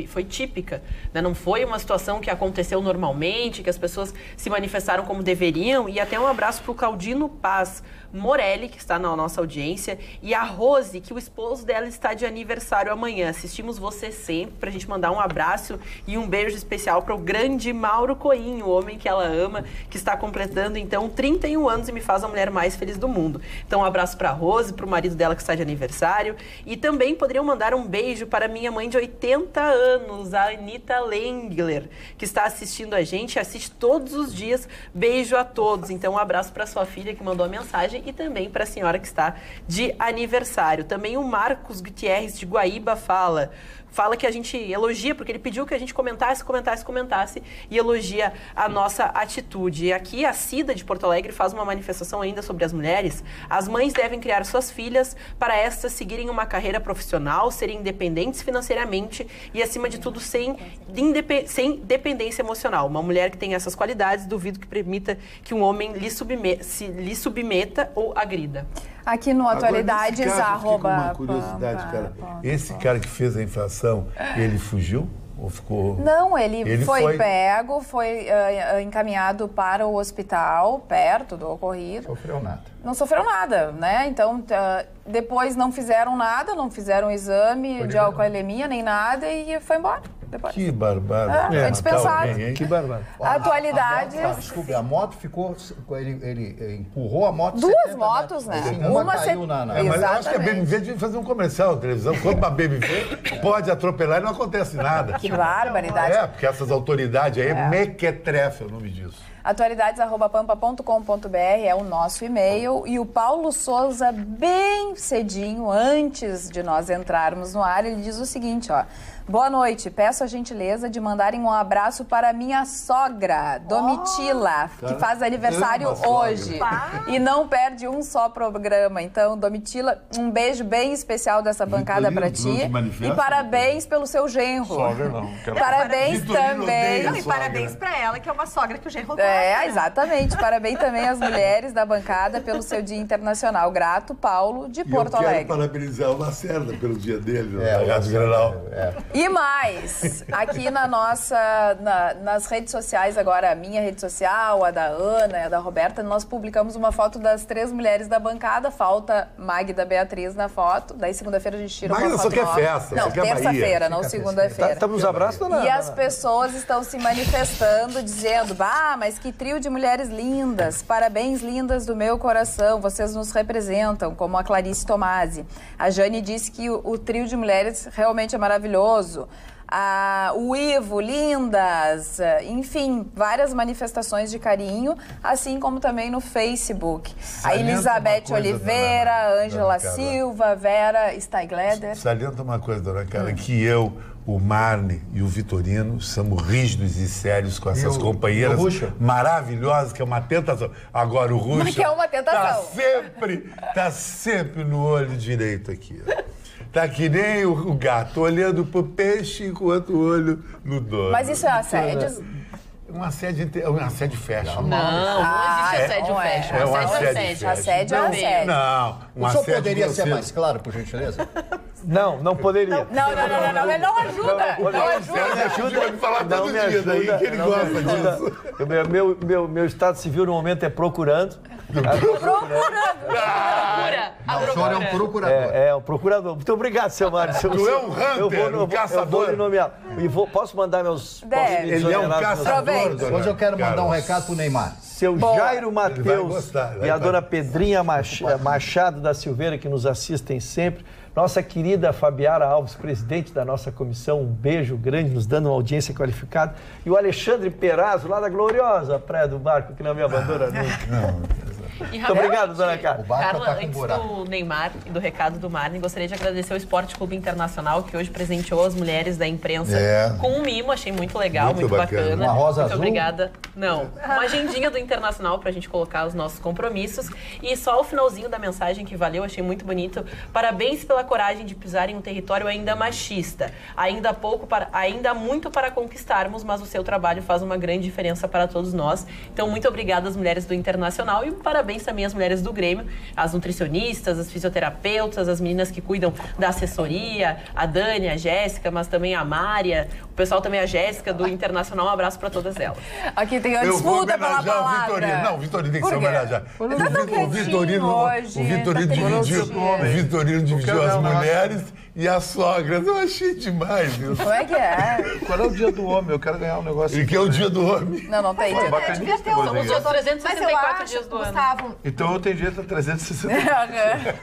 foi típica, né? Não foi uma situação que aconteceu normalmente, que as pessoas se manifestaram como deveriam. E até um abraço para o Claudino Paz Morelli, que está na nossa audiência, e a Rose, que o esposo dela está de aniversário amanhã. Assistimos você sempre, para a gente mandar um abraço e um beijo especial para o grande Mauro Coinho, o homem que ela ama, que está completando, então, 31 anos e me faz a mulher mais feliz do mundo. Então, um abraço para a Rose, para o marido dela que está de aniversário, e também poderiam mandar um beijo para minha mãe de 80 anos, a Anitta Lengler, que está assistindo a gente, assiste todos os dias. Beijo a todos. Então, um abraço para sua filha que mandou a mensagem e também para a senhora que está de aniversário. Também o Marcos Gutierrez de Guaíba fala que a gente elogia, porque ele pediu que a gente comentasse e elogia a nossa atitude. E aqui a Cida de Porto Alegre faz uma manifestação ainda sobre as mulheres. As mães devem criar suas filhas para estas seguirem uma carreira profissional, serem independentes financeiramente e, acima de tudo, sem dependência emocional. Uma mulher que tem essas qualidades, duvido que permita que um homem lhe submeta ou agrida. Aqui no Atualidades, uma curiosidade, cara. Esse cara que fez a inflação, ele fugiu? Ou ficou... Não, ele foi pego, foi encaminhado para o hospital, perto do ocorrido. Sofreu nada. Não sofreu nada, né? Então, depois não fizeram nada, não fizeram exame de alcoolemia nem nada e foi embora. Depois. Que barbado. Foi dispensado. Que barbado. Atualidades. Desculpe, a moto ficou... Ele empurrou a moto... 2 motos, né? Uma caiu na... Mas eu acho que a BMW devia fazer um comercial na televisão. Quando uma BMW pode atropelar e não acontece nada. Que barbaridade. Porque essas autoridades aí, mequetrefe é o nome disso. Atualidades@pampa.com.br é o nosso e-mail. E o Paulo Souza, bem cedinho, antes de nós entrarmos no ar, ele diz o seguinte, ó. Boa noite, peço a gentileza de mandarem um abraço para minha sogra, Domitila, que faz aniversário hoje e não perde um só programa. Então, Domitila, um beijo bem especial dessa bancada para ti e parabéns pelo seu genro. Sogra não. Parabéns também. Não, e parabéns para ela, que é uma sogra que o genro gosta. Exatamente. Parabéns também às mulheres da bancada pelo seu Dia Internacional. Grato, Paulo, de Porto Alegre. Eu quero parabenizar o Lacerda pelo dia dele, na Rádio Grenal. E mais, aqui nas redes sociais agora, a minha rede social, a da Ana e a da Roberta, nós publicamos uma foto das 3 mulheres da bancada, falta Magda Beatriz na foto, daí segunda-feira a gente tira uma foto Magda só quer festa, não, terça-feira, não segunda-feira. Tá nos abraços, Dona? E as pessoas estão se manifestando, dizendo, mas que trio de mulheres lindas, parabéns lindas do meu coração, vocês nos representam, como a Clarice Tomasi. A Jane disse que o trio de mulheres realmente é maravilhoso. o Ivo, lindas, enfim, várias manifestações de carinho, assim como também no Facebook. A Elizabeth Oliveira, Ângela Silva, Vera Steigleder. Salienta uma coisa, dona Carla, que eu, o Marne e o Vitorino somos rígidos e sérios com essas companheiras maravilhosas, que é uma tentação. Agora o Ruxa que é uma tentação. tá sempre no olho direito aqui. Tá que nem o gato, olhando pro peixe enquanto o olho no dono. Mas isso é assédio? Um assédio fashion. Não existe assédio fashion. É um assédio. Assédio é assédio. Não, O senhor poderia ser mais claro, por gentileza? Não poderia. Não, ele não ajuda. Não ajuda. Vai me falar todo dia daí que ele gosta disso. Meu estado civil no momento é procurando. O senhor é um procurador. É um procurador. Muito obrigado, seu Mário. Tu é um hunter, um caçador. Eu vou lhe nomear. E posso mandar meus... Ele é um caçador. Hoje eu quero mandar um recado pro Neymar. Seu Jairo Mateus e a dona Pedrinha Machado da Silveira, que nos assistem sempre. Nossa querida Fabiara Alves, presidente da nossa comissão, um beijo grande, nos dando uma audiência qualificada. E o Alexandre Perazzo, lá da gloriosa Praia do Barco, que não me abandona nunca. Muito obrigado, dona Carla. Carla, antes do Neymar e do recado do Marne, gostaria de agradecer ao Esporte Clube Internacional, que hoje presenteou as mulheres da imprensa com um mimo, achei muito legal, muito bacana. Uma rosa muito azul? obrigada. Não, uma agendinha do Internacional pra gente colocar os nossos compromissos. E só o finalzinho da mensagem que valeu, achei muito bonito. Parabéns pela coragem de pisar em um território ainda machista. Ainda muito para conquistarmos, mas o seu trabalho faz uma grande diferença para todos nós. Então, muito obrigada às mulheres do Internacional e parabéns também às mulheres do Grêmio, as nutricionistas, as fisioterapeutas, as meninas que cuidam da assessoria, a Dani, a Jéssica, mas também a Mária, o pessoal também, a Jéssica do Internacional, um abraço para todas elas. Aqui tem a disputa pela palavra. Não, o Vitorino tem que ser homenageado. O Vitorino dividiu as mulheres e as sogras. Eu achei demais, viu? Como é que é? Qual é o dia do homem? Eu quero ganhar um negócio. E que é o dia do homem. Não tem dia. Devia ter um. São os outros 364 dias do ano. Gustavo, Então eu tenho direito a 360.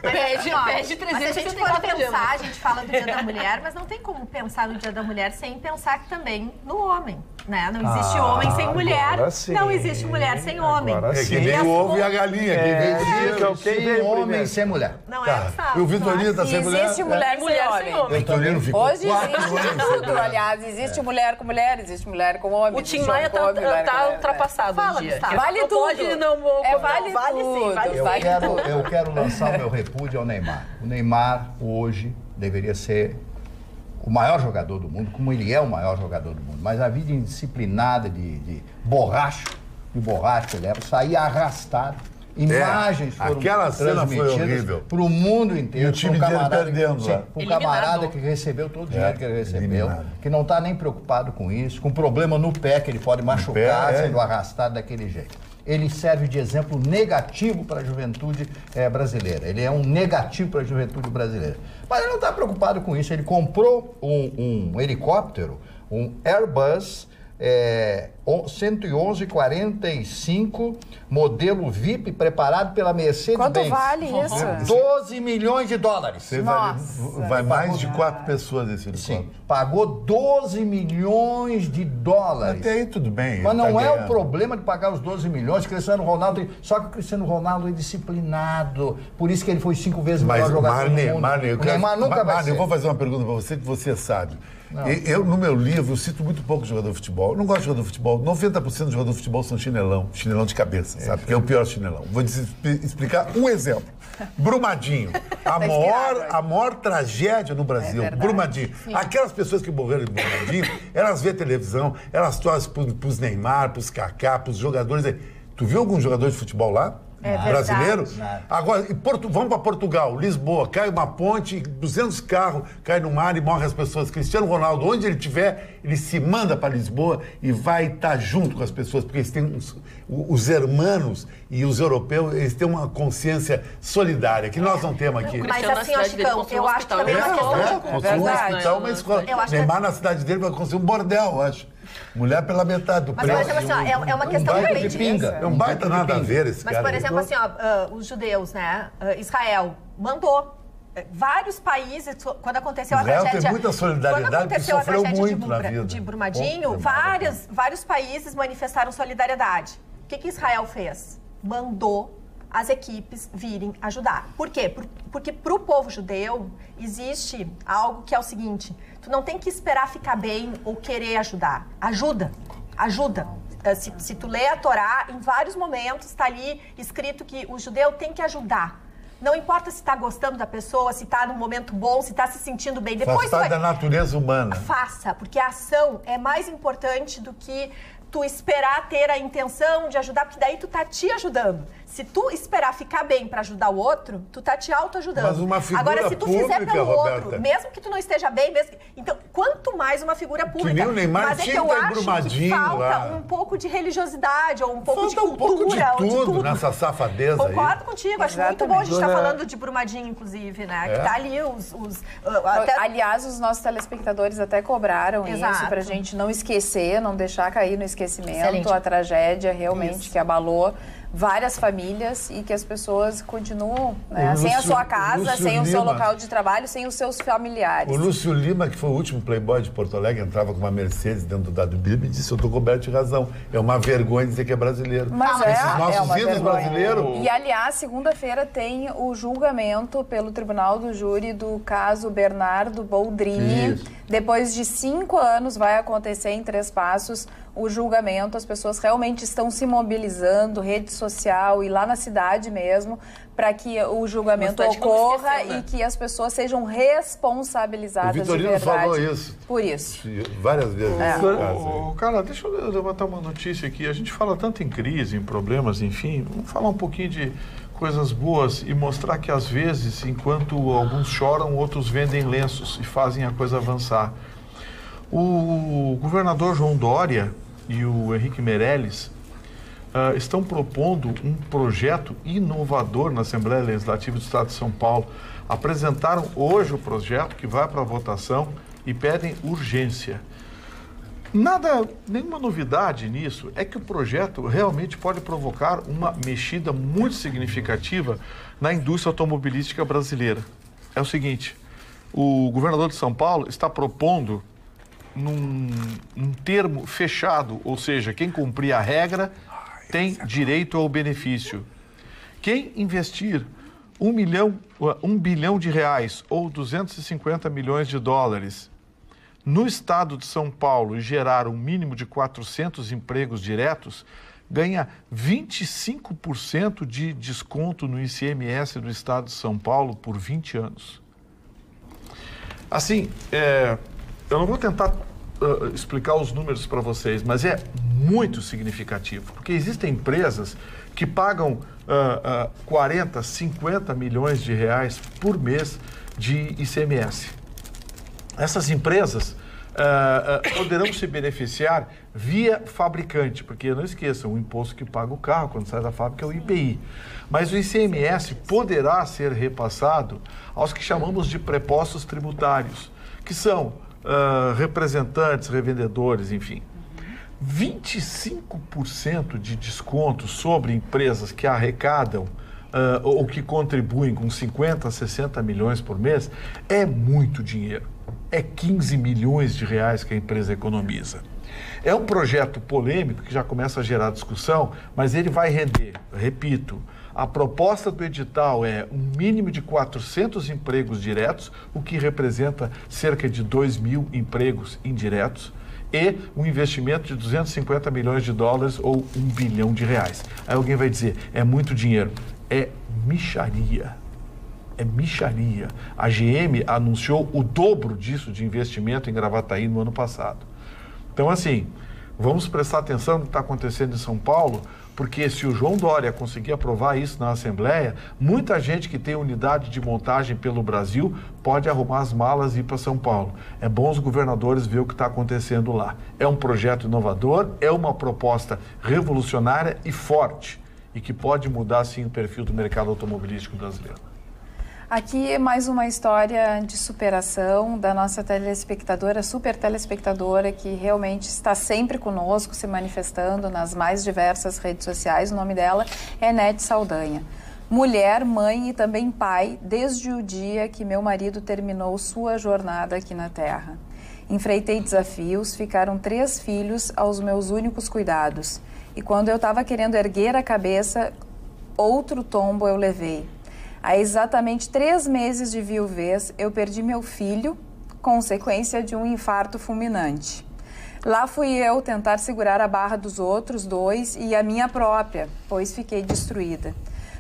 Pede mas se a gente 364 for dias. pensar, a gente fala do Dia da Mulher, mas não tem como pensar no Dia da Mulher sem pensar também no homem, né? Não existe homem sem mulher, sim. não existe mulher sem homem. Agora É sim. que nem o ovo e a galinha. Sem homem, sem mulher. Não é essa. E o Vitorino tá sem mulher. Existe mulher sem homem. O Vitorino ficou Hoje existe tudo, aliás. Existe mulher com mulher, existe mulher com homem. O Tim Maia tá ultrapassado Fala, hoje em dia. Gustavo. Vale Não tudo. pode, não vou. Vale tudo. Eu quero lançar o meu repúdio ao Neymar. O Neymar, hoje, deveria ser o maior jogador do mundo, como ele é o maior jogador do mundo. Mas a vida indisciplinada de borracho que ele era, sair arrastado. Imagens foram aquela cena foi horrível. para o mundo inteiro. E o time dele perdendo lá. Um camarada que recebeu todo o dinheiro que ele recebeu, que não está nem preocupado com isso, com problema no pé que ele pode machucar sendo arrastado daquele jeito. Ele serve de exemplo negativo para a juventude brasileira. Ele é um negativo para a juventude brasileira. Mas ele não está preocupado com isso. Ele comprou um helicóptero, um Airbus 111-45, modelo VIP, preparado pela Mercedes-Benz. Quanto vale isso? 12 milhões de dólares. Vai mais de 4 pessoas esse helicóptero. Sim, pagou 12 milhões de dólares. Até aí tudo bem. Mas não é o problema de pagar os 12 milhões. Cristiano Ronaldo, só que o Cristiano Ronaldo é disciplinado. Por isso que ele foi 5 vezes o melhor jogador do mundo. O Neymar nunca vai ser. Eu vou fazer uma pergunta para você que você sabe. Eu, no meu livro, eu cito muito pouco jogador de futebol. Eu não gosto de jogador de futebol. 90% dos jogadores de futebol são chinelão de cabeça, sabe? Que é o pior chinelão. Vou explicar um exemplo. Brumadinho. A maior tragédia no Brasil. Brumadinho. Sim. Aquelas pessoas que morreram em Brumadinho, elas vêem televisão, elas torcem pros Neymar, pros Kaká, pros jogadores aí. Tu viu algum jogador de futebol lá? Brasileiro? Agora, vamos para Portugal, Lisboa, cai uma ponte, 200 carros caem no mar e morrem as pessoas. Cristiano Ronaldo, onde ele estiver, ele se manda para Lisboa e vai estar junto com as pessoas, porque eles têm os hermanos e os europeus, eles têm uma consciência solidária, que nós não temos aqui. Mas assim, Chicão, eu acho que também é uma questão de construir um hospital, uma escola. Neymar na cidade dele vai construir um bordel, eu acho. Mulher pela metade do preço. Mas, assim, é uma questão também de pinga. É um baita nada a ver esse cara. Mas, por exemplo, assim, os judeus, né? Israel mandou vários países, quando aconteceu a Israel tragédia... tem muita solidariedade, quando aconteceu porque sofreu a tragédia muito na vida. de Brumadinho, vários países manifestaram solidariedade. O que Israel fez? Mandou as equipes virem ajudar. Por quê? Porque para o povo judeu existe algo que é o seguinte: tu não tem que esperar ficar bem ou querer ajudar. Ajuda. Se tu lê a Torá, em vários momentos está ali escrito que o judeu tem que ajudar. Não importa se está gostando da pessoa, se está num momento bom, se está se sentindo bem. Depois faz parte da natureza humana. Faça, porque a ação é mais importante do que tu esperar ter a intenção de ajudar, porque daí tu tá te ajudando. Se tu esperar ficar bem para ajudar o outro, tu tá te autoajudando. Mas uma figura Agora, se tu pública, fizer pelo Roberta, outro, mesmo que tu não esteja bem, então, quanto mais uma figura pública. Que nem o Neymar, mas é que eu acho que falta um pouco de religiosidade, ou um pouco de cultura. Um pouco de ou de tudo nessa safadeza. Concordo contigo, acho muito bom a gente estar falando de ali, inclusive, né? Que tá ali Aliás, os nossos telespectadores até cobraram isso pra gente não esquecer, não deixar cair no esquecimento. Excelente. A tragédia realmente que abalou várias famílias e que as pessoas continuam, né, sem a sua casa, sem o seu local de trabalho, sem os seus familiares. O Lúcio Lima, que foi o último playboy de Porto Alegre, entrava com uma Mercedes dentro do Bíblia e disse: eu tô coberto de razão. É uma vergonha dizer que é brasileiro. Mas esses nossos ídolos brasileiros. E, aliás, segunda-feira tem o julgamento pelo Tribunal do Júri do caso Bernardo Boldrini. Isso. Depois de 5 anos vai acontecer em 3 passos o julgamento. As pessoas realmente estão se mobilizando, rede social e lá na cidade mesmo, para que o julgamento ocorra e que as pessoas sejam responsabilizadas de verdade. O Vitorino falou isso. Por isso. Várias vezes. Cara, deixa eu levantar uma notícia aqui. A gente fala tanto em crise, em problemas, enfim. Vamos falar um pouquinho de coisas boas e mostrar que, às vezes, enquanto alguns choram, outros vendem lenços e fazem a coisa avançar. O governador João Dória e o Henrique Meirelles estão propondo um projeto inovador na Assembleia Legislativa do Estado de São Paulo. Apresentaram hoje o projeto que vai para a votação e pedem urgência. Nenhuma novidade nisso, é que o projeto realmente pode provocar uma mexida muito significativa na indústria automobilística brasileira. É o seguinte: o governador de São Paulo está propondo num termo fechado, ou seja, quem cumprir a regra tem direito ao benefício. Quem investir $1 bilhão ou 250 milhões de dólares no estado de São Paulo e gerar um mínimo de 400 empregos diretos, ganha 25% de desconto no ICMS do estado de São Paulo por 20 anos. Assim, eu não vou tentar explicar os números para vocês, mas é muito significativo, porque existem empresas que pagam 40, 50 milhões de reais por mês de ICMS. Essas empresas poderão se beneficiar via fabricante, porque não esqueçam, o imposto que paga o carro quando sai da fábrica é o IPI. Mas o ICMS poderá ser repassado aos que chamamos de prepostos tributários, que são representantes, revendedores, enfim. 25% de desconto sobre empresas que arrecadam ou que contribuem com 50 a 60 milhões por mês é muito dinheiro. É 15 milhões de reais que a empresa economiza. É um projeto polêmico que já começa a gerar discussão, mas ele vai render, repito, a proposta do edital é um mínimo de 400 empregos diretos, o que representa cerca de 2 mil empregos indiretos, e um investimento de 250 milhões de dólares ou $1 bilhão. Aí alguém vai dizer, é muito dinheiro. É mixaria. É mixaria. A GM anunciou o dobro disso de investimento em Gravataí no ano passado. Então, assim, vamos prestar atenção no que está acontecendo em São Paulo, porque se o João Dória conseguir aprovar isso na Assembleia, muita gente que tem unidade de montagem pelo Brasil pode arrumar as malas e ir para São Paulo. É bom os governadores ver o que está acontecendo lá. É um projeto inovador, é uma proposta revolucionária e forte, e que pode mudar, sim, o perfil do mercado automobilístico brasileiro. Aqui mais uma história de superação da nossa telespectadora, super telespectadora, que realmente está sempre conosco, se manifestando nas mais diversas redes sociais. O nome dela é Nete Saldanha. mulher, mãe e também pai, desde o dia que meu marido terminou sua jornada aqui na Terra. Enfrentei desafios, ficaram 3 filhos aos meus únicos cuidados. E quando eu estava querendo erguer a cabeça, outro tombo eu levei. Há exatamente 3 meses de viuvez, eu perdi meu filho, consequência de um infarto fulminante. Lá fui eu tentar segurar a barra dos outros 2 e a minha própria, pois fiquei destruída.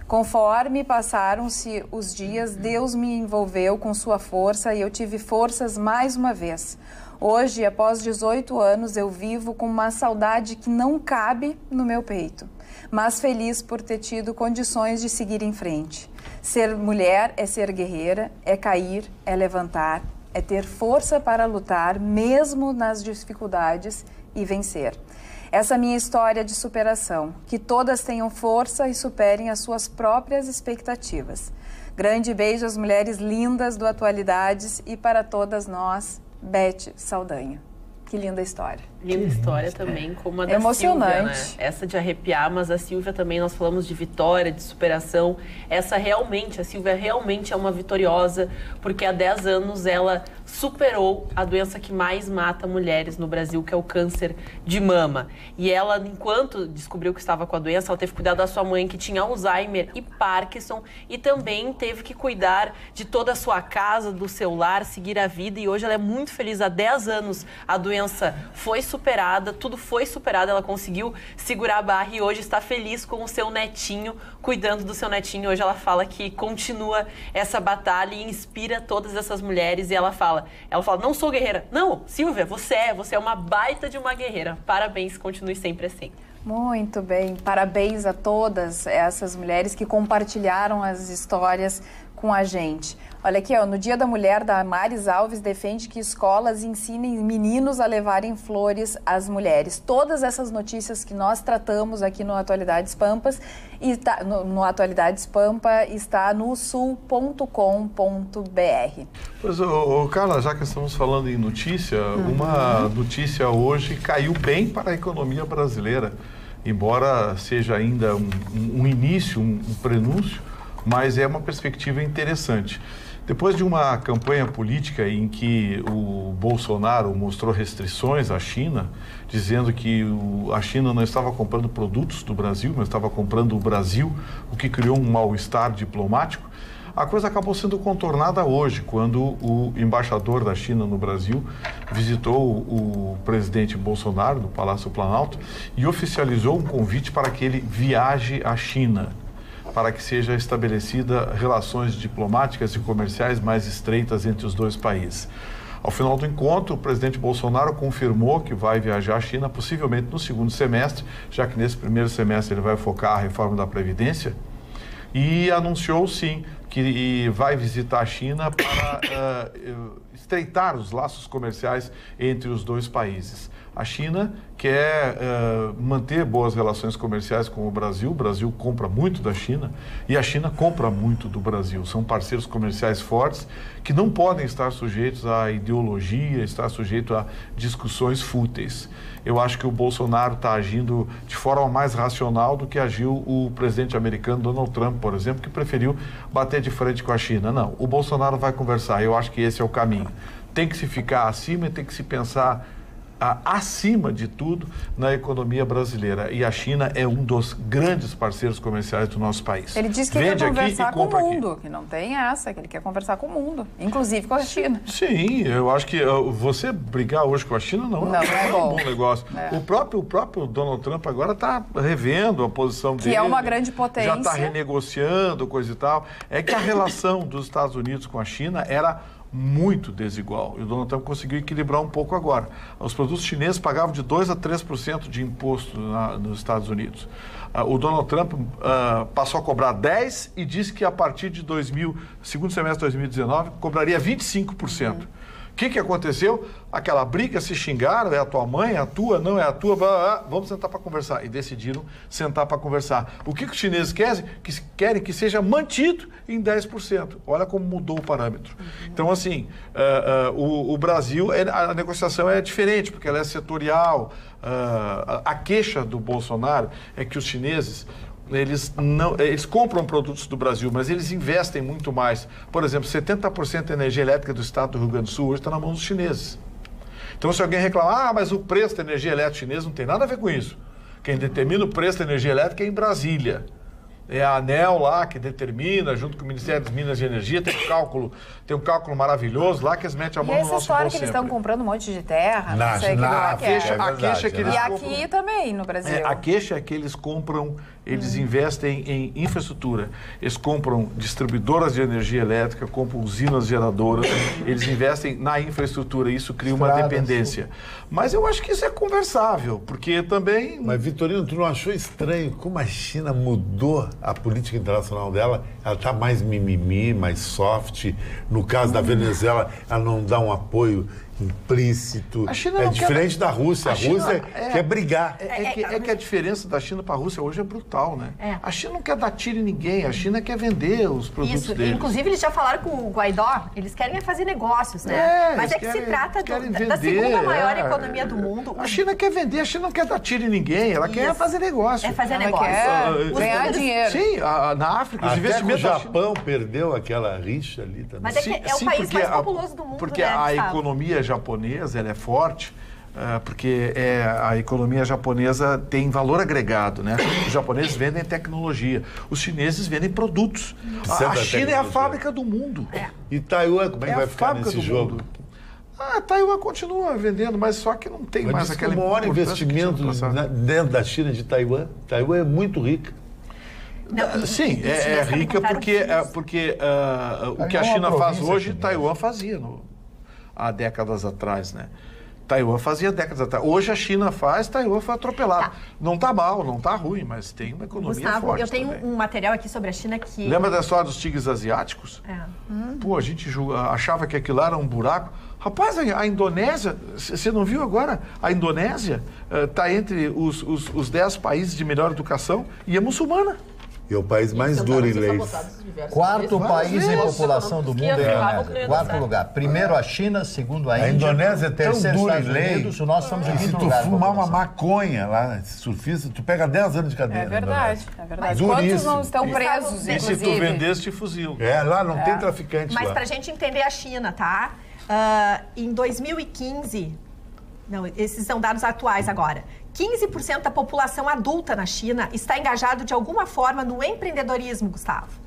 Conforme passaram-se os dias, Deus me envolveu com sua força e eu tive forças mais uma vez. Hoje, após 18 anos, eu vivo com uma saudade que não cabe no meu peito, mas feliz por ter tido condições de seguir em frente. Ser mulher é ser guerreira, é cair, é levantar, é ter força para lutar, mesmo nas dificuldades, e vencer. Essa é a minha história de superação. Que todas tenham força e superem as suas próprias expectativas. Grande beijo às mulheres lindas do Atualidades e para todas nós, Beth Saldanha. Que linda história. Linda história também, como a da emocionante. Silvia, né? Essa de arrepiar, mas a Silvia também, nós falamos de vitória, de superação. A Silvia realmente é uma vitoriosa, porque há 10 anos ela superou a doença que mais mata mulheres no Brasil, que é o câncer de mama. E ela, enquanto descobriu que estava com a doença, ela teve que cuidar da sua mãe, que tinha Alzheimer e Parkinson, e também teve que cuidar de toda a sua casa, do seu lar, seguir a vida, e hoje ela é muito feliz. Há 10 anos a doença foi superada, tudo foi superado, ela conseguiu segurar a barra e hoje está feliz com o seu netinho, cuidando do seu netinho. Hoje ela fala que continua essa batalha e inspira todas essas mulheres, e ela fala, não sou guerreira. Não, Silvia, você é uma baita de uma guerreira. Parabéns, continue sempre assim. Muito bem, parabéns a todas essas mulheres que compartilharam as histórias com a gente. Olha aqui, ó, no Dia da Mulher, da Maris Alves defende que escolas ensinem meninos a levarem flores às mulheres. Todas essas notícias que nós tratamos aqui no Atualidades Pampas, no Atualidades Pampa, está no sul.com.br. Pois, Carla, já que estamos falando em notícia, uma notícia hoje caiu bem para a economia brasileira, embora seja ainda um início, um prenúncio, mas é uma perspectiva interessante. Depois de uma campanha política em que o Bolsonaro mostrou restrições à China, dizendo que a China não estava comprando produtos do Brasil, mas estava comprando o Brasil, o que criou um mal-estar diplomático, a coisa acabou sendo contornada hoje, quando o embaixador da China no Brasil visitou o presidente Bolsonaro, no Palácio Planalto, e oficializou um convite para que ele viaje à China, para que seja estabelecida relações diplomáticas e comerciais mais estreitas entre os dois países. Ao final do encontro, o presidente Bolsonaro confirmou que vai viajar à China, possivelmente no segundo semestre, já que nesse primeiro semestre ele vai focar a reforma da Previdência, e anunciou, sim, que vai visitar a China para estreitar os laços comerciais entre os dois países. A China quer manter boas relações comerciais com o Brasil compra muito da China e a China compra muito do Brasil. São parceiros comerciais fortes que não podem estar sujeitos à ideologia, estar sujeitos a discussões fúteis. Eu acho que o Bolsonaro está agindo de forma mais racional do que agiu o presidente americano Donald Trump, por exemplo, que preferiu bater de frente com a China. Não, o Bolsonaro vai conversar, eu acho que esse é o caminho. Tem que se ficar acima e tem que se pensar acima de tudo na economia brasileira. E a China é um dos grandes parceiros comerciais do nosso país. Ele disse que quer conversar com o mundo, que não tem essa, que ele quer conversar com o mundo, inclusive com a China. Sim, eu acho que você brigar hoje com a China não é um bom negócio. É. O próprio Donald Trump agora está revendo a posição dele. Que é uma grande potência. Já está renegociando, coisa e tal. É que a relação dos Estados Unidos com a China era muito desigual. E o Donald Trump conseguiu equilibrar um pouco agora. Os produtos chineses pagavam de 2% a 3% de imposto nos Estados Unidos. O Donald Trump passou a cobrar 10% e disse que a partir de segundo semestre de 2019, cobraria 25%. O que aconteceu? Aquela briga, se xingaram, é a tua mãe, é a tua, não é a tua, vamos sentar para conversar. E decidiram sentar para conversar. O que os chineses querem? Que seja mantido em 10%. Olha como mudou o parâmetro. Então, assim, o Brasil, a negociação é diferente, porque ela é setorial. A queixa do Bolsonaro é que os chineses eles compram produtos do Brasil, mas eles investem muito mais. Por exemplo, 70% da energia elétrica do estado do Rio Grande do Sul hoje está na mão dos chineses. Então, se alguém reclamar, mas o preço da energia elétrica chinesa não tem nada a ver com isso. Quem determina o preço da energia elétrica é em Brasília. É a ANEEL lá que determina, junto com o Ministério das Minas e Energia, tem um cálculo maravilhoso lá que eles metem a mão no nosso bolso. E essa história que eles estão comprando um monte de terra, a queixa é que eles E aqui também, no Brasil. A queixa é que eles compram, eles investem em infraestrutura. Eles compram distribuidoras de energia elétrica, compram usinas geradoras, eles investem na infraestrutura, isso cria uma dependência. Mas eu acho que isso é conversável, porque também... Mas, Vitorino, tu não achou estranho como a China mudou a política internacional dela? Ela está mais mimimi, mais soft. No caso da Venezuela, ela não dá um apoio implícito. É diferente da Rússia. A Rússia quer brigar. É que a diferença da China para a Rússia hoje é brutal, né? A China não quer dar tiro em ninguém, a China quer vender os produtos deles. Inclusive, eles já falaram com o Guaidó, eles querem fazer negócios, né? Mas que se trata da segunda maior economia do mundo. A China quer vender, a China não quer dar tiro em ninguém, ela quer fazer negócio. É fazer negócio. Ganhar dinheiro. Sim, na África, os investimentos. O Japão perdeu aquela rixa ali também. Mas é o país mais populoso do mundo, porque a economia japonesa, ela é forte, porque a economia japonesa tem valor agregado, né? Os japoneses vendem tecnologia, os chineses vendem produtos. A China é a fábrica do mundo. E Taiwan, como é que vai ficar nesse jogo? Taiwan continua vendendo, mas só que não tem mais aquele... O maior investimento dentro da China de Taiwan. Taiwan é muito rica. Sim, é rica porque o que a China faz hoje, Taiwan fazia há décadas atrás, né? Taiwan fazia décadas atrás. Hoje a China faz, Taiwan foi atropelado. Não está mal, não está ruim, mas tem uma economia Gustavo, forte eu tenho também. um material aqui sobre a China que... Lembra da história dos tigres asiáticos? Pô, a gente achava que aquilo era um buraco. Rapaz, a Indonésia, você não viu agora? A Indonésia está entre os 10 países de melhor educação e é muçulmana. E é o país mais duro em leis. Quarto país em população do mundo é a Indonésia. Quarto lugar. Primeiro a China, segundo a Índia. A Indonésia é tão dura em leis. Nós estamos em se quinto tu lugar. fumar uma maconha lá, surfista, tu pega 10 anos de cadeia. É verdade, é verdade. Duríssimo. Quantos não estão presos, E se tu vendesse, te fuzil. Lá não tem traficante Mas lá. pra gente entender a China, tá? Em 2015... Não, esses são dados atuais agora. 15% da população adulta na China está engajado de alguma forma no empreendedorismo, Gustavo.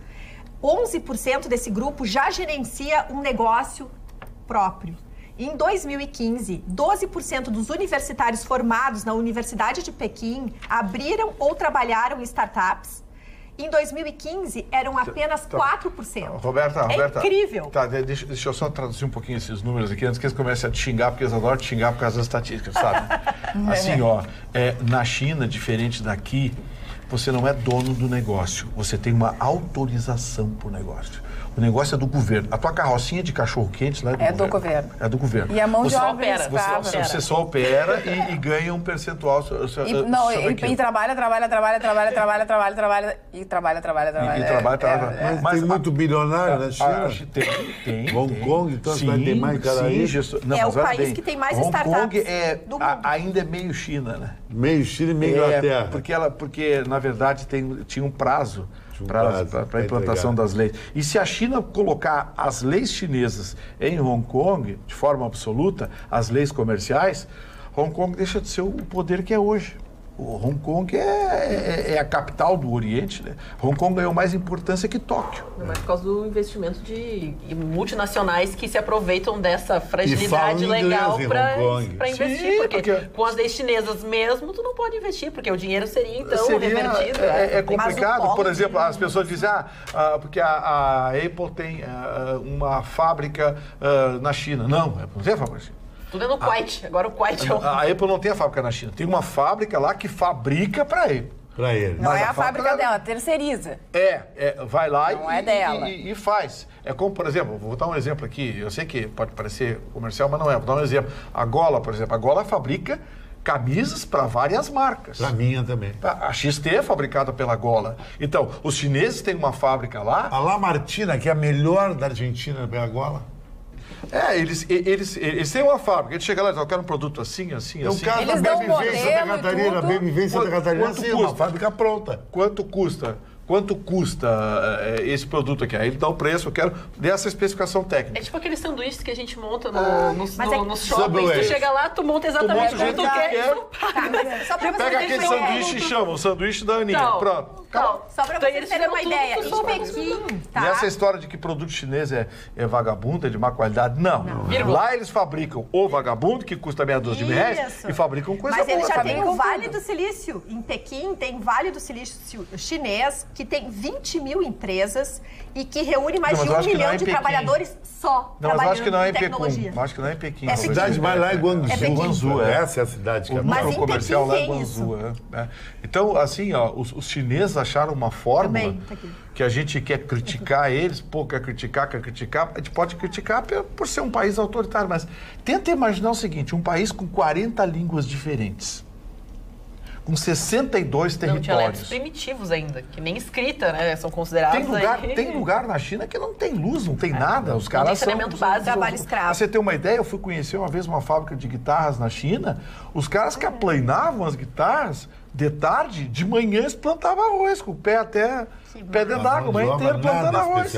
11% desse grupo já gerencia um negócio próprio. Em 2015, 12% dos universitários formados na Universidade de Pequim abriram ou trabalharam em startups. Em 2015, eram apenas 4%. Roberta. É incrível. Tá, deixa eu só traduzir um pouquinho esses números aqui, antes que eles comecem a te xingar, porque eles adoram te xingar por causa das estatísticas, sabe? Assim, na China, diferente daqui, você não é dono do negócio, você tem uma autorização para o negócio. O negócio é do governo. A tua carrocinha de cachorro-quente lá é do governo. É do governo. E a mão de obra opera. Você só opera e ganha um percentual. E trabalha. Mas tem muito bilionário na China. Tem. Hong Kong, então tem mais cara aí. É o país que tem mais startups do mundo. Ainda é meio China, né? Meio China e meio Inglaterra. Porque, na verdade, tinha um prazo para a implantação das leis. E se a China colocar as leis chinesas em Hong Kong, de forma absoluta, as leis comerciais, Hong Kong deixa de ser o poder que é hoje. O Hong Kong é a capital do Oriente, né? Hong Kong ganhou mais importância que Tóquio. Mas por causa do investimento de multinacionais que se aproveitam dessa fragilidade legal para investir. Sim, porque com as leis chinesas mesmo, tu não pode investir, porque o dinheiro seria então revertido. É complicado. Por exemplo, as pessoas dizem, porque a Apple tem uma fábrica na China. Não tem fábrica na China. Tudo é no Kuwait. Agora o Kuwait é o... A Apple não tem a fábrica na China. Tem uma fábrica lá que fabrica para a Apple. Para ele. Não é a fábrica dela, terceiriza. Vai lá e faz. É como, por exemplo, vou dar um exemplo aqui. Eu sei que pode parecer comercial, mas não é. Vou dar um exemplo. A Gola, por exemplo. A Gola fabrica camisas para várias marcas. Para minha também. A XT é fabricada pela Gola. Então, os chineses têm uma fábrica lá. A La Martina, que é a melhor da Argentina, é a Gola. Eles têm uma fábrica, eles chegam lá e dizem, eu quero um produto assim, assim, É o assim. caso da Eles dão BMW em modelo Santa e Catarina. A tudo. BMW em Santa Catarina Quanto sim, custa? uma fábrica pronta. Quanto custa esse produto aqui? Aí ele dá o preço, eu quero dessa especificação técnica. É tipo aqueles sanduíches que a gente monta nos Mas é que- shoppings. Tu Subway. chega lá, tu monta exatamente Tu monta o como tu jeito que quer. quer. Só pra Pega vocês aquele terem sanduíche e chama, o sanduíche da Aninha. Não. Pronto. Só pra Então, vocês eles terem uma fizeram ideia, tudo em só pra Pequim, E tá? essa história de que produto chinês é vagabundo, é de má qualidade, não. Lá eles fabricam o vagabundo, que custa meia dúzia de reais, Isso. e fabricam coisa Mas boa ele já também. tem o Vale do Silício. Em Pequim tem Vale do Silício chinês, que tem 20 mil empresas e que reúne mais Não, de mas eu 1 acho que não é milhão em de Pequim. trabalhadores só Não, mas eu acho que não é em trabalhando Pequim. tecnologia. Acho que não é em Pequim. É A não. cidade mais lá é Guangzhou. É Pequim. Guangzhou, é. Essa é a cidade que é O Mas núcleo em comercial Pequim lá é tem isso. Guangzhou. Então, assim, ó, os chineses acharam uma fórmula Também, tá aqui. que a gente quer criticar eles, quer criticar. A gente pode criticar por ser um país autoritário, mas tenta imaginar o seguinte, um país com 40 línguas diferentes, com 62 Não, territórios. dialetos primitivos ainda, que nem escrita, né? São considerados Tem lugar na China que não tem luz, não tem nada. Os Não caras tem são... saneamento básico. Trabalho escravo. Pra você ter uma ideia, eu fui conhecer uma vez uma fábrica de guitarras na China. Os caras que aplainavam as guitarras de tarde, de manhã eles plantavam arroz, com o pé até pé dentro d'água, o manhã inteiro plantando arroz.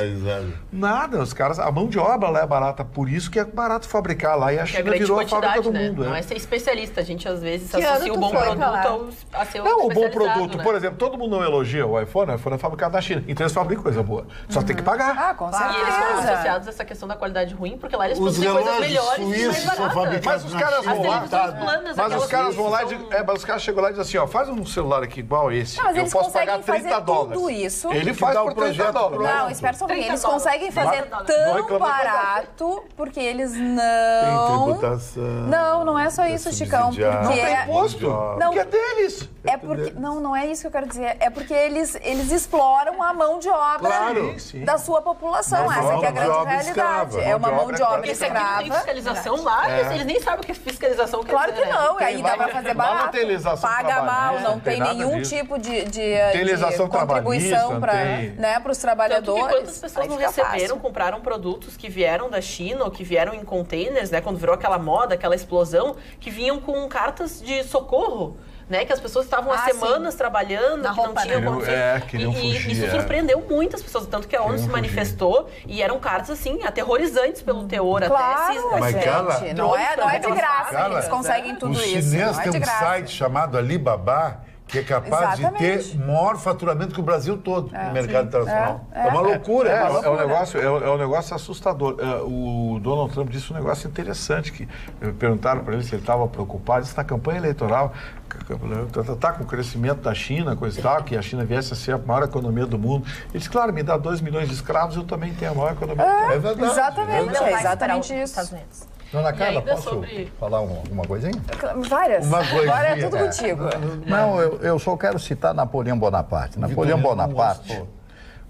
Nada, os caras, a mão de obra lá é barata, por isso que é barato fabricar lá e a Que é China grande virou a fábrica do quantidade, né? mundo. Não é ser especialista, a gente às vezes Que ano associa o tu bom foi pra produto lá? a ser Não, o bom especializado, produto, né? por exemplo, todo mundo não elogia o iPhone é fabricado na China, então eles fabricam coisa boa, só tem que pagar. Ah, com E eles estão certeza. associados a essa questão da qualidade ruim, porque lá eles Os produzem coisas relógios melhores e mais suíços são baratas. fabricados Mas os na caras China. vão lá, televisões planas, mas os aquelas caras vão lá que e são- mas os caras chegam lá e dizem assim, ó, faz um celular aqui igual esse, Não, mas eu eles posso pagar conseguem 30 fazer dólares. tudo isso. Ele Tem que faz dar por o 30 projeto dólares. pronto. Não, espera só um pouquinho. 30 Eles conseguem dólares. fazer Não tão reclama barato porque eles Tem não... tributação. Não é só isso, Chicão. subsidiar. Porque Não tem imposto, Não. que é deles. é porque não é isso que eu quero dizer. É porque eles exploram a mão de obra Claro. Sim. da sua população. Mas Essa que é a mão de grande obra realidade. escrava. É uma mão de obra Porque se aqui não tem escrava. fiscalização lá, eles nem sabem o que é fiscalização quer Claro dizer, que né? não, aí dá pra fazer lá não barato. tem legislação Paga mal, trabalhista, não tem nada nenhum disso. tipo de legislação contribuição trabalhista, tem. para os Tanto que trabalhadores. quantas pessoas Aí não fica receberam, fácil. compraram produtos que vieram da China ou que vieram em containers, né? Quando virou aquela moda, aquela explosão, que vinham com cartas de socorro. Né, que as pessoas estavam há Ah, semanas trabalhando, Na que não roupa, tinham né? condições. Queriam fugir, isso é. surpreendeu muitas pessoas, tanto que a ONU se manifestou e eram cartas assim, aterrorizantes pelo teor, até Claro, Mas, gente, Carla, não é de graça, Carla, eles conseguem tudo Os isso. chineses Não é têm de um graça. site chamado Alibaba, que é capaz de Exatamente. ter maior faturamento que o Brasil todo no mercado internacional. É uma loucura. É um negócio assustador. O Donald Trump disse um negócio interessante, que perguntaram para ele se ele estava preocupado. Disse na campanha eleitoral, está com o crescimento da China, coisa e tal, que a China viesse a ser a maior economia do mundo. Ele disse, claro, me dá 2 milhões de escravos, eu também tenho a maior economia do mundo. É verdade. Exatamente, Não vai é superar exatamente os isso. Estados Unidos. Dona Carla, ainda posso sobre- falar alguma coisinha? Várias. Uma coisinha. Agora é tudo contigo. Não, eu só quero citar Napoleão Bonaparte.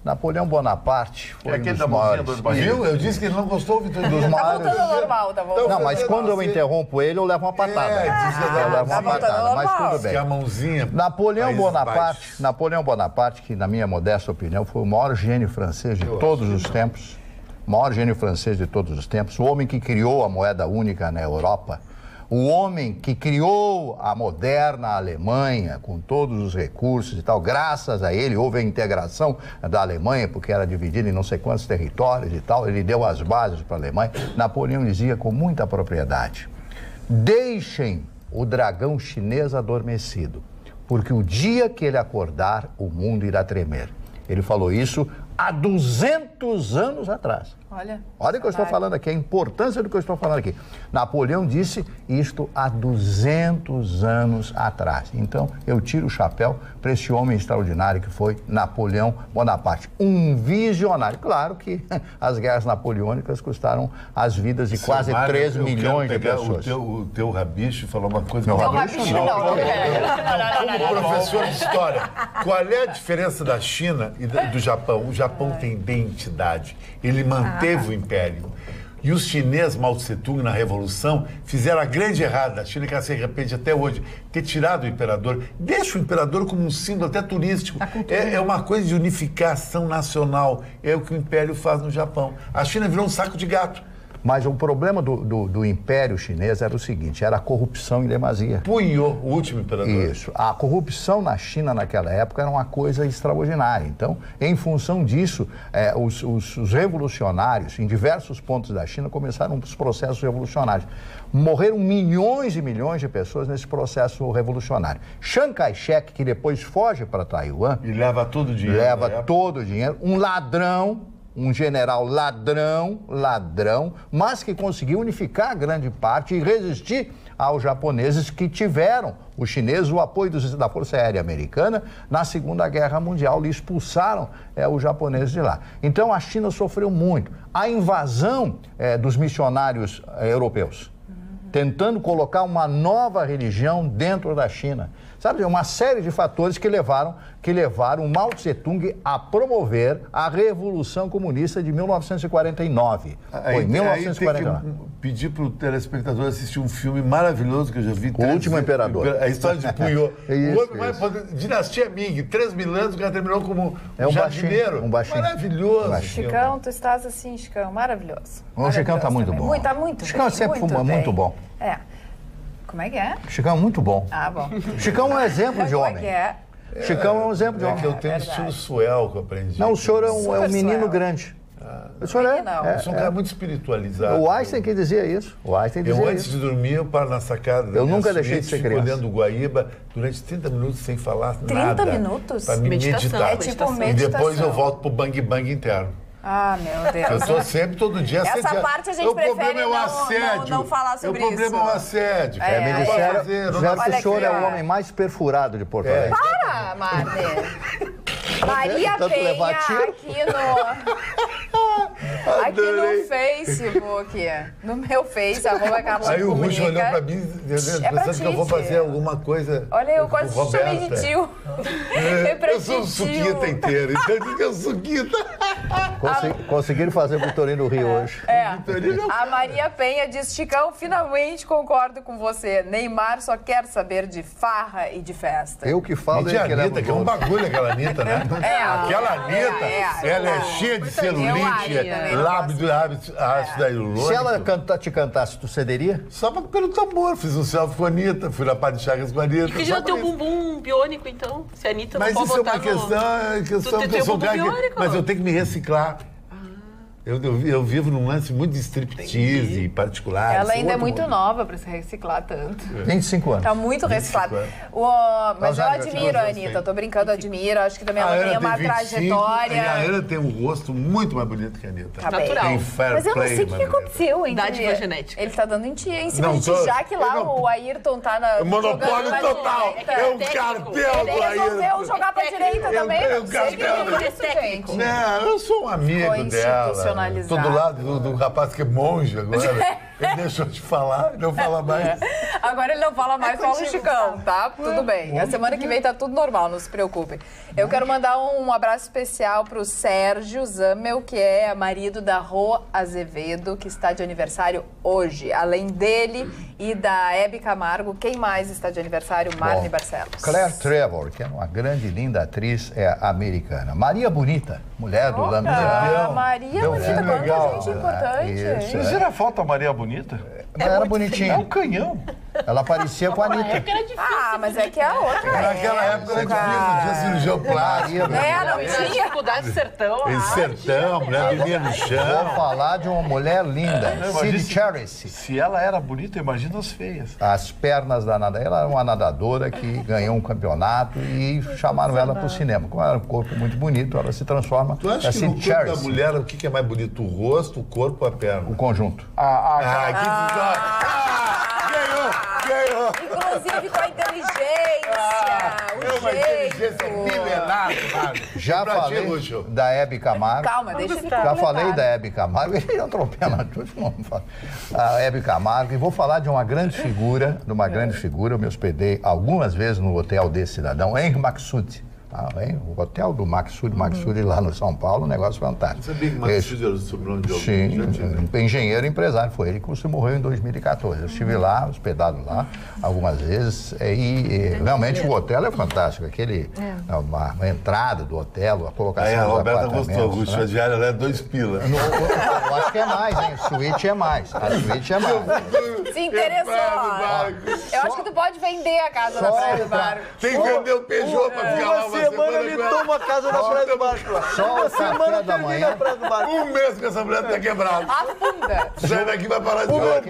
Napoleão Bonaparte foi É aquele um dos da mãozinha maiores. do barril? Viu? Eu disse que ele não gostou, Vitor. Dos Tá maiores. voltando ao normal, tá voltando. Não, mas quando eu interrompo ele, eu levo uma patada. diz que Eu levo tá uma voltando patada, ao mas normal. tudo bem. Que a mãozinha. Napoleão Países Bonaparte, que na minha modesta opinião foi o maior gênio francês de todos os tempos, o maior gênio francês de todos os tempos, o homem que criou a moeda única na Europa, o homem que criou a moderna Alemanha com todos os recursos e tal, graças a ele houve a integração da Alemanha, porque era dividida em não sei quantos territórios e tal, ele deu as bases para a Alemanha. Napoleão dizia com muita propriedade: deixem o dragão chinês adormecido, porque o dia que ele acordar, o mundo irá tremer. Ele falou isso há 200 anos atrás. Olha. Olha o que eu estou falando aqui, a importância do que eu estou falando aqui. Napoleão disse isto há 200 anos atrás. Então, eu tiro o chapéu para esse homem extraordinário que foi Napoleão Bonaparte. Um visionário. Claro que as guerras napoleônicas custaram as vidas de quase 3 milhões de pessoas. O teu rabicho e falar uma coisa. Meu que eu rabicho Rabicho não. Como professor de história, qual é a diferença da China e do Japão? O Japão tem identidade, ele manteve o império. E os chineses, Mao Tse-tung, na Revolução, fizeram a grande errada, a China que ela se arrepende até hoje, ter tirado o imperador. Deixa o imperador como um símbolo até turístico. É uma coisa de unificação nacional. É o que o império faz no Japão. A China virou um saco de gato. Mas o problema do Império Chinês era o seguinte, era a corrupção em demasia. Punhou o último imperador. Isso. A corrupção na China naquela época era uma coisa extraordinária. Então, em função disso, os revolucionários em diversos pontos da China começaram os processos revolucionários. Morreram milhões e milhões de pessoas nesse processo revolucionário. Chiang Kai-shek, que depois foge para Taiwan... E leva todo o dinheiro. Leva todo o dinheiro. Um ladrão, um general ladrão, mas que conseguiu unificar grande parte e resistir aos japoneses que tiveram, os chineses, o apoio da Força Aérea Americana na Segunda Guerra Mundial. Lhe expulsaram os japoneses de lá. Então, a China sofreu muito. A invasão dos missionários europeus, tentando colocar uma nova religião dentro da China. Sabe, uma série de fatores que levaram o Mao Tse-tung a promover a Revolução Comunista de 1949. Foi em 1949. Tem que pedir para o telespectador assistir um filme maravilhoso que eu já vi. O Último Imperador. A história de Punhou. Isso, o homem vai poder... Dinastia Ming, 3.000 anos, o cara terminou como um jardineiro. Um baixinho. Maravilhoso. Chicão, tu estás assim, Chicão, maravilhoso. O Chicão está muito bom. Tá muito Chicão sempre foi muito bom. É. Como é que é? Chicão é muito bom. Ah, bom. Chicão é um exemplo de homem. Como é que é? Chicão é um exemplo de homem. É que eu tenho estilo suel que eu aprendi. Não, o senhor é um menino suel. grande. O senhor Eu sou um cara muito espiritualizado. O Einstein que dizia isso. Eu, antes de dormir, eu paro na sacada da Eu minha nunca deixei de suíte, ser fico criança. olhando o Guaíba durante 30 minutos sem falar 30 nada. minutos? Pra me Meditação. meditar. É tipo E meditação. depois eu volto pro bang bang interno. Ah, meu Deus. Eu tô sempre, todo dia, Essa assediado. parte a gente O problema prefere é o não assédio. não falar sobre O problema é o isso. assédio. É, Não é. vai Já fazer, não que vai o senhor aqui, é ó. o homem mais perfurado de Porto Alegre. Para, Marne. Maria Tanto Penha levar tiro. aqui no Facebook. No meu Face, @Carla Aí o Comunica. Russo olhou pra mim, pensando que eu vou fazer alguma coisa. Olha, eu com quase Roberta. chamei de tio. É pra Eu sou um tio. suquita inteiro, então diz que eu sou suquita. Conseguiram fazer o Vitorino do Rio hoje. A Maria Penha diz: Chicão, finalmente concordo com você. Neymar só quer saber de farra e de festa. Eu que falo, E de ele que leva Anitta, os que é um outros. bagulho aquela Anitta, né? Aquela Anitta, ela é cheia de celulite, lábio ácido hialurônico. Se ela te cantasse, tu cederia? Só pelo tambor, fiz um selfie com a Anitta, fui na Pá de Chagas com a Anitta. E que já tem um bumbum biônico, então. Se a Anitta não Mas pode isso é botar uma questão Tu que eu sou um cara bumbum biônico? mas eu tenho que me reciclar. Eu vivo num lance muito de striptease particular. Ela isso ainda é outro muito mundo. nova pra se reciclar tanto. 25 anos. Tá muito 25 reciclada. anos. Mas eu Tá, admiro a Anitta, tô brincando, admiro. Acho que também ela tem uma trajetória. E a Ana tem um rosto muito mais bonito que a Anitta. Tá bem. Natural. Tem fair Mas eu não play, sei o que mais bonito. aconteceu entre... Dádiva genética. Ele tá dando em cima Não de ti, tô- já que lá eu não- o Ayrton tá na... Monopólio jogando na total. direita. É um técnico. cartel Ele do resolveu Ayrton. jogar pra direita também. eu Não sei o que cartel. é isso, gente. Não, eu sou um amigo Foi dela. institucionalizado. Tô do lado do rapaz que é monge agora. Ele deixou de falar, não fala mais. Agora ele não fala mais, fala o Chicão, tá? Tudo bem. A semana que vem tá tudo normal, não se preocupem. Eu quero mandar um abraço especial pro Sérgio Zamel, que é marido da Rô Azevedo, que está de aniversário hoje. Além dele e da Hebe Camargo, quem mais está de aniversário? Marne Barcelos. Claire Trevor, que é uma grande e linda atriz americana. Maria Bonita, mulher do Lame Ah, Maria Deu Bonita, filme quanta legal. gente importante. Isso, Mas era falta a Maria Bonita? Ela era É um bonitinha. canhão. Ela parecia com a Anitta. Ah, mas é que a outra Naquela época era difícil, não tinha cirurgião plástico. não tinha. Dificuldade do sertão. Esse sertão, mulher dormia no Vou chão. falar de uma mulher linda, Sid Charisse. Se ela era bonita, imagina as feias. As pernas da nadadora. Ela era uma nadadora que ganhou um campeonato e chamaram ela para o cinema. Como ela era um corpo muito bonito, ela se transforma Tu acha na que no Sid corpo da Charisse. mulher, o que é mais bonito? O rosto, o corpo ou a perna? O conjunto. Ganhou! Inclusive com a inteligência, É uma o inteligência jeito. milenar, mano. Já Pra ti, falei Lúcio. da Hebe Camargo. Calma, deixa eu Já falei da Hebe Camargo, ele atropela tudo, não fala. A Hebe Camargo, e vou falar de uma grande figura, eu me hospedei algumas vezes no hotel desse cidadão, Henri Maxud, O hotel do Maxud lá no São Paulo, um negócio fantástico. Você sabia que Maxud era o sobrenome de alguém? Sim, engenheiro empresário, foi ele que morreu em 2014. Eu estive lá, hospedado lá algumas vezes, e realmente o hotel é fantástico. A entrada do hotel, a colocação Aí a dos Roberta apartamentos, gostou, Augusto, a diária lá é 2 pila. Eu acho que é mais, hein? Suíte é mais. A suíte é mais. Se interessou. Eu acho que tu pode vender a casa da Praia do Barco. Tem que vender o Peugeot pra ficar lá Uma semana ele toma a casa da Praia do Barco lá. Só Uma o semana café da termina manhã. a Praia do Barco. Um mês que essa mulher tá quebrada. Afunda. Sai daqui, vai parar de O falar.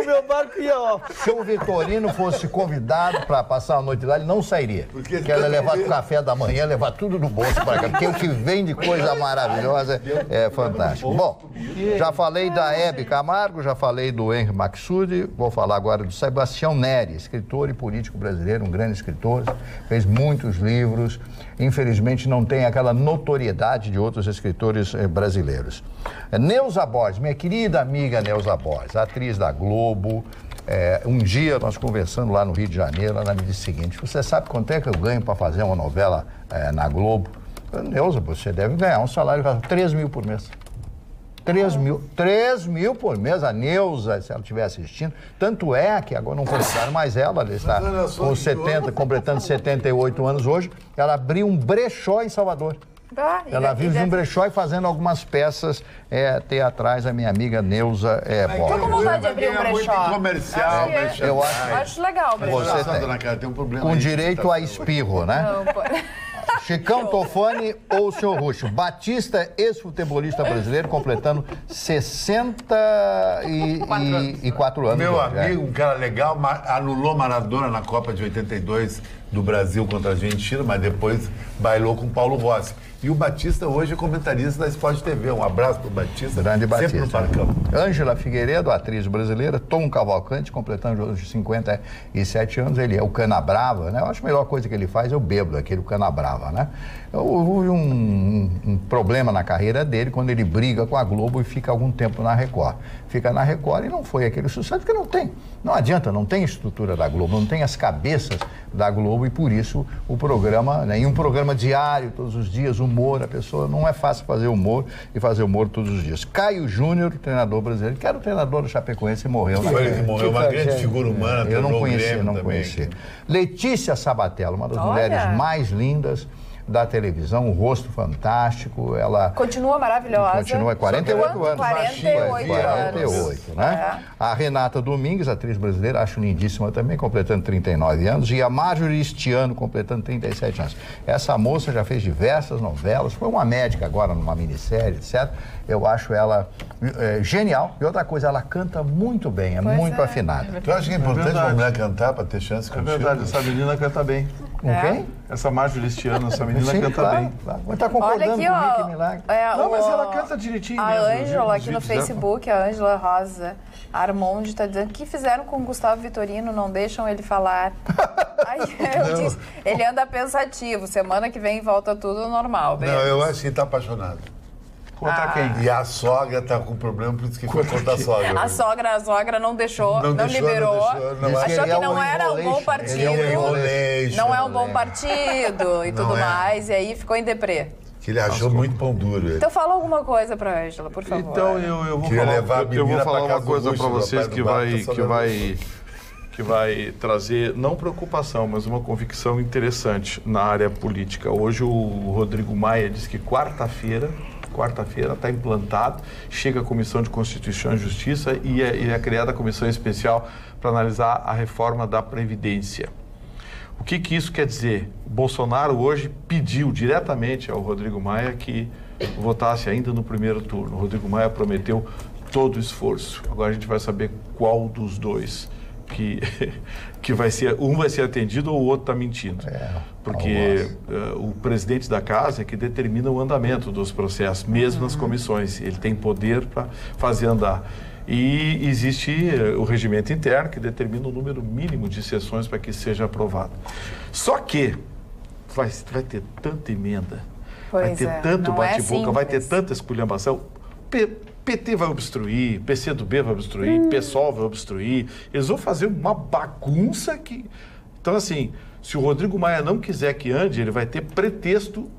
meu barco ia, ó. Se o Vitorino fosse convidado para passar a noite lá, ele não sairia. Porque Porque ela levar o café da manhã, levar tudo no bolso para cá. Porque o que vem de coisa maravilhosa é fantástico. Bom, já falei da Hebe Camargo, já falei do Henry Maxud, vou falar agora do Sebastião Neri, escritor e político brasileiro, um grande escritor, fez muitos livros, infelizmente não tem aquela notoriedade de outros escritores brasileiros. Neuza Borges, minha querida amiga Neuza Borges, atriz da Globo. Um dia nós conversando lá no Rio de Janeiro, ela me disse o seguinte: você sabe quanto é que eu ganho para fazer uma novela na Globo? Eu, Neuza, você deve ganhar um salário de 3 mil por mês. 3 mil por mês, a Neuza, se ela estiver assistindo. Tanto é que agora não convidaram mais ela está com 70, completando 78 anos hoje. Ela abriu um brechó em Salvador. Ela vive de um brechó e fazendo algumas peças teatrais, a minha amiga Neuza Tô com vontade de abrir um brechó. Comercial, Eu Acho legal o brechó. Você tem. Dona Carla, tem um problema Com aí. direito a espirro, né? Não, pô. Chicão Tofani ou o senhor Ruxo? Batista, ex-futebolista brasileiro, completando 64 anos. Meu hoje, amigo, um cara legal, anulou Maradona na Copa de 82 do Brasil contra a Argentina, mas depois bailou com Paulo Rossi. E o Batista hoje é comentarista da Sport TV. Um abraço pro Batista. Grande Batista. Sempre no Parcão. Ângela Figueiredo, atriz brasileira. Tom Cavalcante, completando hoje 57 anos. Ele é o Canabrava, né? Eu acho que a melhor coisa que ele faz é o bêbado, aquele Canabrava, né? Houve um problema na carreira dele quando ele briga com a Globo e fica algum tempo na Record. Fica na Record e não foi aquele sucesso, porque não tem. Não adianta, não tem estrutura da Globo, não tem as cabeças da Globo e por isso o programa, né, em um programa diário, todos os dias, humor, a pessoa não é fácil fazer humor e fazer humor todos os dias. Caio Júnior, treinador brasileiro, que era o treinador do Chapecoense e morreu. Foi ele que morreu, uma grande tragédia. figura humana. Eu não treinou o conheci, Grêmio não também. conheci. Letícia Sabatella, uma das Olha. mulheres mais lindas da televisão, um rosto fantástico, ela... Continua maravilhosa. Continua 48 anos. 48 48, né? A Renata Domingues, atriz brasileira, acho lindíssima também, completando 39 anos. E a Marjorie Stiano, completando 37 anos. Essa moça já fez diversas novelas, foi uma médica agora numa minissérie, etc. Eu acho ela genial. E outra coisa, ela canta muito bem, é muito afinada. Tu acha que é importante uma mulher cantar para ter chance É contigo? verdade, essa menina canta bem. Com quem? Essa Marjorie Stiano, essa menina Sim, canta claro, bem. claro. Mas tá concordando Olha aqui, comigo, ó. que milagre. Não, mas ela canta direitinho A mesmo. Ângela aqui Os no vídeos dela. Facebook, a Ângela Rosa Armondi está dizendo que fizeram com o Gustavo Vitorino, não deixam ele falar. Aí eu disse, ele anda pensativo, semana que vem volta tudo normal. Não, eu acho que ele tá apaixonado. Contra quem? E a sogra tá com problema, por isso que foi contra a sogra. A sogra não deixou, não deixou, liberou. não deixou. Achou Ele é que não um era um bom enrolation, partido. ele é um enrolation. Não é um bom partido e tudo Não é. mais. E aí ficou em deprê. Que ele achou muito pão duro. Então fala alguma coisa pra Ângela, por favor. Então eu vou Queria falar, levar a eu vou menina falar pra uma casa do coisa Bush, para vocês rapaz que do bar, vai, tá só que dando vai, que vai trazer, não preocupação, mas uma convicção interessante na área política. Hoje o Rodrigo Maia disse que quarta-feira está implantado, chega a Comissão de Constituição e Justiça e é criada a Comissão Especial para analisar a reforma da Previdência. O que isso quer dizer? O Bolsonaro hoje pediu diretamente ao Rodrigo Maia que votasse ainda no primeiro turno. O Rodrigo Maia prometeu todo o esforço. Agora a gente vai saber qual dos dois que vai ser, um vai ser atendido ou o outro está mentindo. Porque o presidente da casa é que determina o andamento dos processos, mesmo nas comissões. Ele tem poder para fazer andar. E existe o regimento interno que determina o número mínimo de sessões para que seja aprovado. Só que vai ter tanta emenda, vai ter tanto bate-boca, vai ter tanta esculhambação. PT vai obstruir, PCdoB vai obstruir, PSOL vai obstruir. Eles vão fazer uma bagunça que... Então, assim, Se o Rodrigo Maia não quiser que ande, ele vai ter pretexto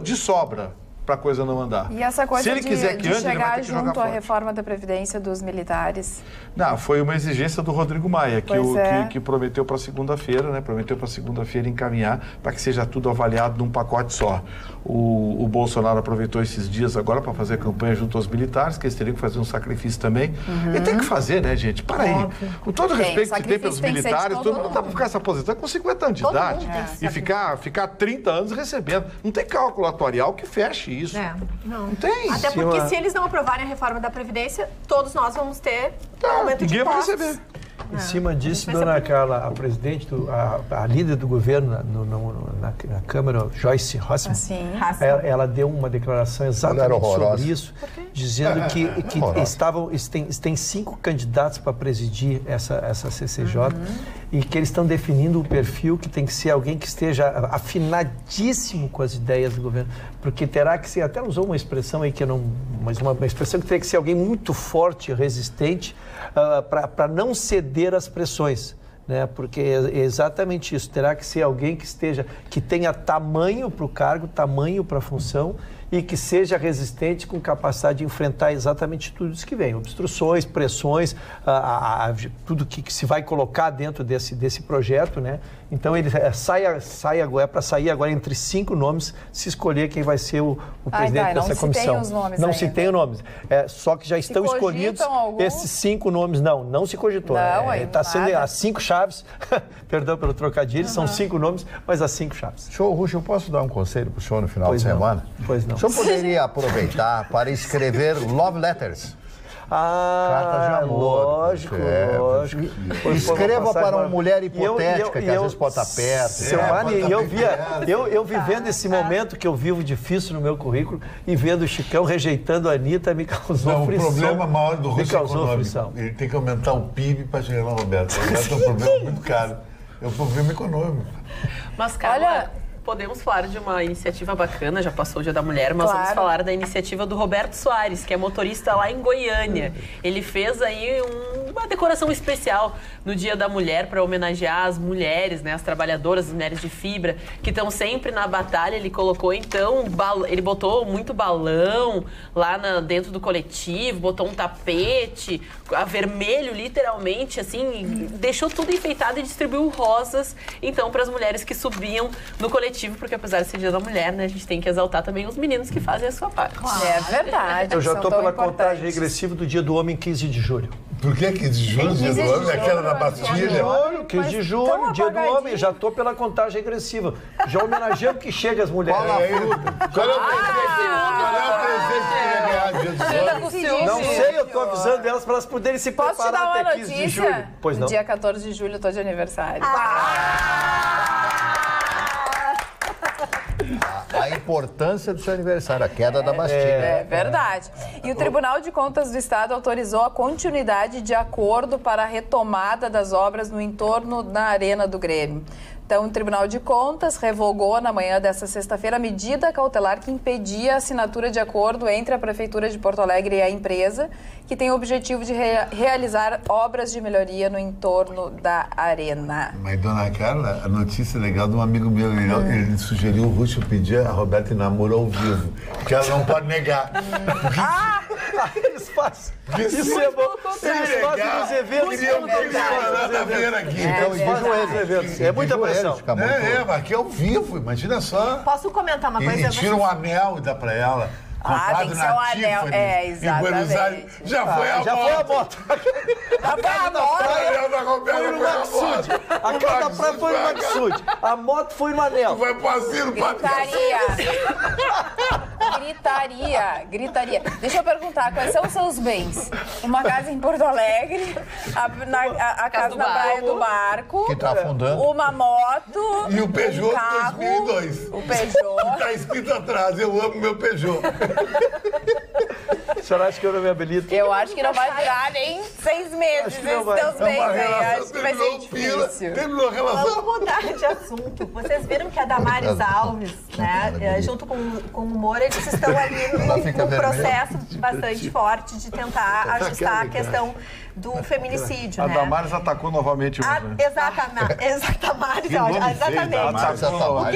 de sobra para a coisa não andar. E essa coisa Se ele quiser que ande, ele vai ter que jogar junto à fora. reforma da Previdência dos militares? Não, foi uma exigência do Rodrigo Maia, que prometeu para segunda-feira, né? Prometeu para segunda-feira encaminhar para que seja tudo avaliado num pacote só. O Bolsonaro aproveitou esses dias agora para fazer campanha junto aos militares, que eles teriam que fazer um sacrifício também. E tem que fazer, né, gente? Para aí. Com todo o respeito que tem pelos militares, todo mundo não dá para ficar se aposentando com 50 anos de idade e ficar 30 anos recebendo. Não tem cálculo atuarial que feche isso. Não tem. Até porque se eles não aprovarem a reforma da Previdência, todos nós vamos ter aumento de ninguém vai impostos. receber. Em cima disso, dona Carla, a presidente, a líder do governo na Câmara, Joyce Hasselmann, ela deu uma declaração exatamente sobre isso, dizendo que tem 5 candidatos para presidir essa CCJ e que eles estão definindo o perfil que tem que ser alguém que esteja afinadíssimo com as ideias do governo, porque terá que ser, até usou uma expressão aí que eu não, mas uma expressão que teria que ser alguém muito forte, resistente, para não ceder às pressões, né? Porque é exatamente isso, terá que ser alguém que tenha tamanho para o cargo, tamanho para a função e que seja resistente com capacidade de enfrentar exatamente tudo isso que vem, obstruções, pressões, tudo que se vai colocar dentro desse projeto, né? Então ele é para sair agora entre 5 nomes, se escolher quem vai ser o presidente dessa comissão. Não se tem os nomes não ainda. se tem os nomes. Só que já estão escolhidos esses 5 nomes. Não se cogitou. Está sendo as 5 chaves, perdão pelo trocadilho, são 5 nomes, mas as 5 chaves. Senhor Rucho, eu posso dar um conselho para o senhor no final de semana? Pois não. O senhor poderia aproveitar para escrever love letters. Cartas de amor. Lógico. Escreva para uma mulher hipotética que às vezes pode estar perto. Seu Mani, eu vivendo esse momento que eu vivo difícil no meu currículo e vendo o Chicão rejeitando a Anitta, me causou frição. O problema maior do Russo é econômico. Frição. Ele tem que aumentar o PIB para chegar lá, Roberto. É um problema muito caro. É um problema econômico. Mas, Carla, podemos falar de uma iniciativa bacana, já passou o Dia da Mulher, mas vamos falar da iniciativa do Roberto Soares, que é motorista lá em Goiânia. Ele fez aí uma decoração especial no Dia da Mulher para homenagear as mulheres, né, as trabalhadoras, as mulheres de fibra, que estão sempre na batalha. Ele colocou, então, ele botou muito balão lá dentro do coletivo, botou um tapete, a vermelho, literalmente, assim, deixou tudo enfeitado e distribuiu rosas, então, para as mulheres que subiam no coletivo, porque apesar de ser Dia da Mulher, né, a gente tem que exaltar também os meninos que fazem a sua parte. É verdade. Eu já estou pela contagem regressiva do Dia do Homem, 15 de julho. Por que 15 de julho? Dia do Homem? Aquela da Bastilha? 15 de julho, Dia do Homem. Já estou pela contagem regressiva. Já homenageando que chega as mulheres. Qual é o presente que queria ganhar Dia dos Homens? Não sei, eu estou avisando elas para elas poderem se Posso te dar preparar uma até 15 de julho. notícia? Pois não. No dia 14 de julho eu tô de aniversário. A importância do seu aniversário, a queda da Bastilha. É verdade. E o Tribunal de Contas do Estado autorizou a continuidade de acordo para a retomada das obras no entorno da Arena do Grêmio. Então, o Tribunal de Contas revogou na manhã desta sexta-feira a medida cautelar que impedia a assinatura de acordo entre a Prefeitura de Porto Alegre e a empresa, que tem o objetivo de realizar obras de melhoria no entorno da arena. Mas, dona Carla, a notícia legal de um amigo meu, ele sugeriu o Russo pedir a Roberta em namoro ao vivo, que ela não pode negar. Eles fazem. Isso é bom. Eles fazem os eventos. É muita pressão. Mas aqui é ao vivo, imagina só. Posso comentar uma coisa? E tira um anel e dá pra ela. Tem que ser um anel. Exatamente. Já foi a moto. Foi no Maxud. A casa da praia foi no Maxud. A moto foi no anel. Tu vai pro asilo, Gritaria. Deixa eu perguntar, quais são os seus bens? Uma casa em Porto Alegre, a casa na Praia do Barco, que tá afundando, uma moto, e o Peugeot um carro, 2002. O Peugeot. Tá escrito atrás, eu amo meu Peugeot. A senhora acha que eu não me habilito? Eu acho que não vai durar nem 6 meses Acho que não esses vai. teus bens aí. Acho que vai ser difícil. Terminou a relação. Vamos mudar de assunto. Vocês viram que a Damares Alves, né, junto com o Moro, eles estão ali num processo bastante forte de tentar ajustar a questão do feminicídio, A né? Damares atacou novamente hoje, né? Exatamente.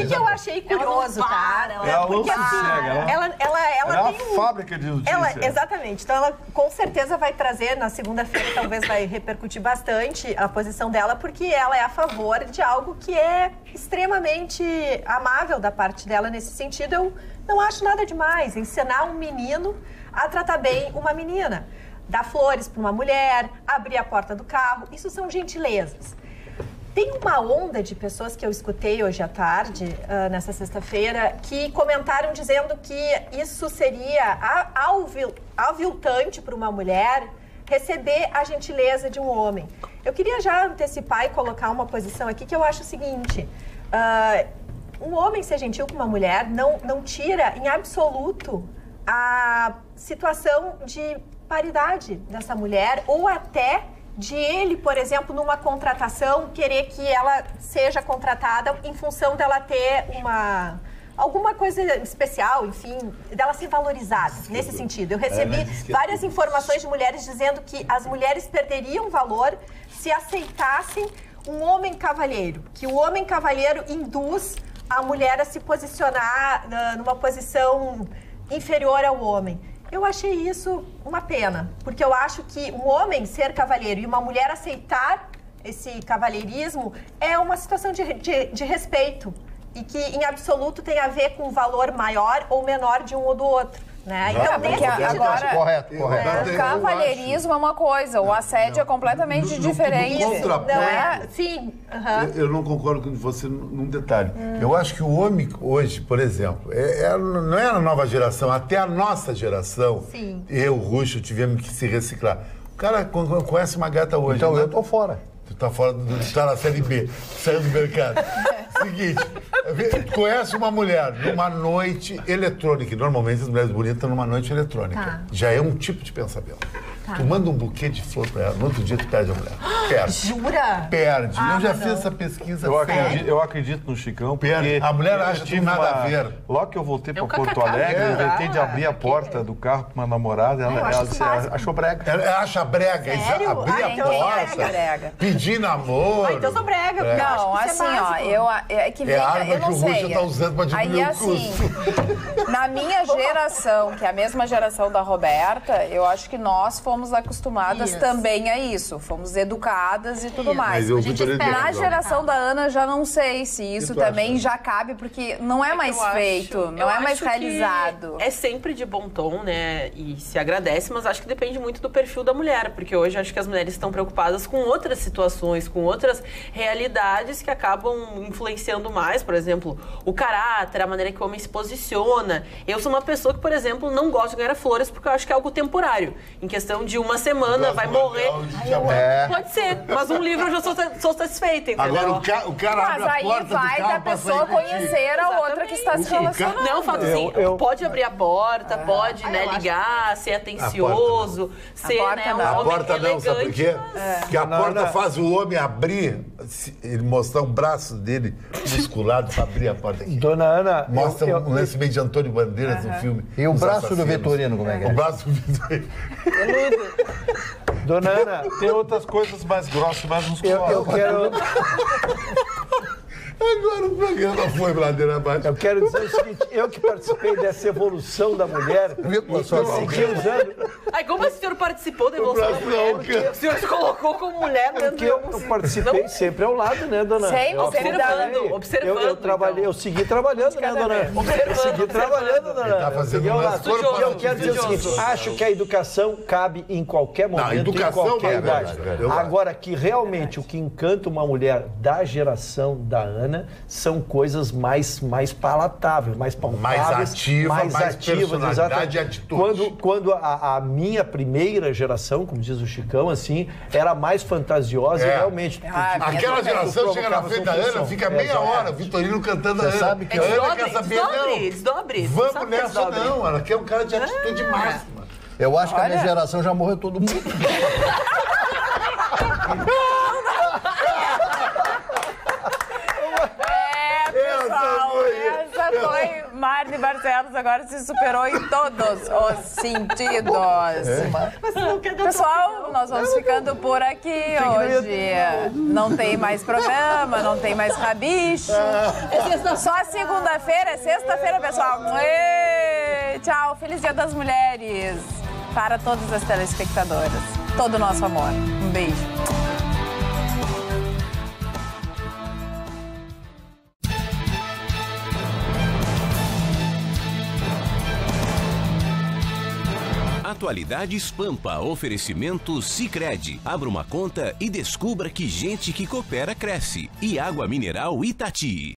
O que eu achei curioso, tá? Ela não Porque, assim, sossega, ela é uma tem um... fábrica de notícias. Exatamente. Então, ela com certeza vai trazer, na segunda-feira, talvez vai repercutir bastante a posição dela, porque ela é a favor de algo que é extremamente amável da parte dela nesse sentido. Eu não acho nada demais ensinar um menino a tratar bem uma menina. Dar flores para uma mulher, abrir a porta do carro, isso são gentilezas. Tem uma onda de pessoas que eu escutei hoje à tarde, nessa sexta-feira, que comentaram dizendo que isso seria aviltante para uma mulher receber a gentileza de um homem. Eu queria já antecipar e colocar uma posição aqui que eu acho o seguinte: um homem ser gentil com uma mulher não tira em absoluto a situação de paridade dessa mulher, ou até de ele, por exemplo, numa contratação, querer que ela seja contratada em função dela ter alguma coisa especial, enfim, dela ser valorizada, nesse sentido. Eu recebi várias informações de mulheres dizendo que as mulheres perderiam valor se aceitassem um homem cavalheiro, que o homem cavalheiro induz a mulher a se posicionar numa posição inferior ao homem. Eu achei isso uma pena, porque eu acho que um homem ser cavalheiro e uma mulher aceitar esse cavalheirismo é uma situação de respeito e que, em absoluto, tem a ver com o valor maior ou menor de um ou do outro. Né? Então, porque agora correto. o cavalheirismo é uma coisa, o assédio é completamente diferente. Não é? Sim. Eu não concordo com você num detalhe. Eu acho que o homem hoje, por exemplo, não é a nova geração, até a nossa geração, Sim. Eu, Ruxo, tivemos que se reciclar. O cara conhece uma gata hoje. Então né? eu tô fora. Tu tá fora, tu tá na série B, saiu do mercado. Seguinte, tu conhece uma mulher numa noite eletrônica, e normalmente as mulheres bonitas estão numa noite eletrônica. Tá. Já é um tipo de pensamento. Tu manda um buquê de flor pra ela, no outro dia tu perde a mulher. Perde. Jura? Perde. Eu já não. fiz essa pesquisa. Eu acredito no Chicão, porque A mulher eu acha que tive tem nada a ver. Logo que eu voltei para um Porto kkk, Alegre, eu né? inventei de abrir a porta do carro para uma namorada, ela acho disse, isso máximo. achou brega. Ela acha brega, Sério? abrir a Então eu sou porta, brega. pedir namoro. Então eu sou brega, porque eu Não, acho que isso assim, é ó, básico. é que vem, É a arma eu que não o Ruxo sei. tá usando pra diminuir Aí, o custo. na minha geração, que é a mesma geração da Roberta, eu acho que nós fomos acostumadas Isso. também a isso. Fomos educadas e tudo mais. Mas eu A gente gostaria de espera- Na razão. geração da Ana, já não sei se isso tu acha? também já cabe, porque não é mais Eu acho- feito, eu não é mais acho que realizado. É sempre de bom tom, né? E se agradece, mas acho que depende muito do perfil da mulher, porque hoje acho que as mulheres estão preocupadas com outras situações, com outras realidades que acabam influenciando mais, por exemplo, o caráter, a maneira que o homem se posiciona. Eu sou uma pessoa que, por exemplo, não gosto de ganhar flores porque eu acho que é algo temporário. Em questão de uma semana, vai morrer. Pode ser, mas um livro eu já sou satisfeita, entendeu? Agora o cara Mas abre a aí porta do vai carro da pra pessoa sair contigo. conhecer a outra que está se relacionando. Não, eu falo assim, pode abrir a porta, pode, né, ligar, ser atencioso, ser, porta né, um não. A homem porta não, sabe por quê? mas- Porque a porta faz o homem abrir, ele mostrar o braço dele musculado pra abrir a porta aqui. Dona Ana, Mostra um lance meio de Antônio Bandeiras no filme. E o Os braço do Assassinos. Vitorino, como é que é? O braço do Vitorino. Dona Ana, Tem outras coisas mais grossas, mais musculosas. eu quero... Agora o programa foi ladeira abaixo. Eu quero dizer o seguinte, eu que participei dessa evolução da mulher, e segui usando, Ai, como o senhor participou da O evolução da braço mulher? não, que- O senhor se colocou como mulher dentro porque de eu algum... participei sempre ao lado, né, Dona Ana? Sempre, Eu sempre acompanhei. observando, Eu trabalhei, então. eu segui trabalhando, né, Dona Ana? Observando, Segui trabalhando, Dona Ana. tá fazendo Eu um lá- lance E eu corporativo. quero dizer o seguinte, acho que a educação cabe em qualquer momento, educação, em qualquer é idade. verdade, eu acho. Agora, que realmente o que encanta uma mulher da geração da Ana são coisas mais palatáveis, mais palpáveis, Mais ativa, mais personalidade exatamente. e atitude. Quando a minha primeira geração, como diz o Chicão, assim, era mais fantasiosa, É. realmente. Aquela geração chega na frente da Ana, fica meia hora, o Vitorino cantando a Ana. sabe que a Ana Desdobre, quer saber, desdobre, não. desdobre. Vamos Sabe que nessa, desdobre. não. Ela quer um cara de atitude máxima. Eu acho que a minha Olha. geração já morreu todo mundo. Pessoal, essa foi Marne Barcelos, agora se superou em todos os sentidos. Pessoal, nós vamos ficando por aqui hoje. Não tem mais programa, não tem mais rabicho. Só segunda-feira, é sexta-feira, pessoal. Tchau, feliz Dia das Mulheres para todas as telespectadoras. Todo o nosso amor. Um beijo. Atualidades Pampa, oferecimento Sicredi. Abra uma conta e descubra que gente que coopera cresce. E água mineral Itati.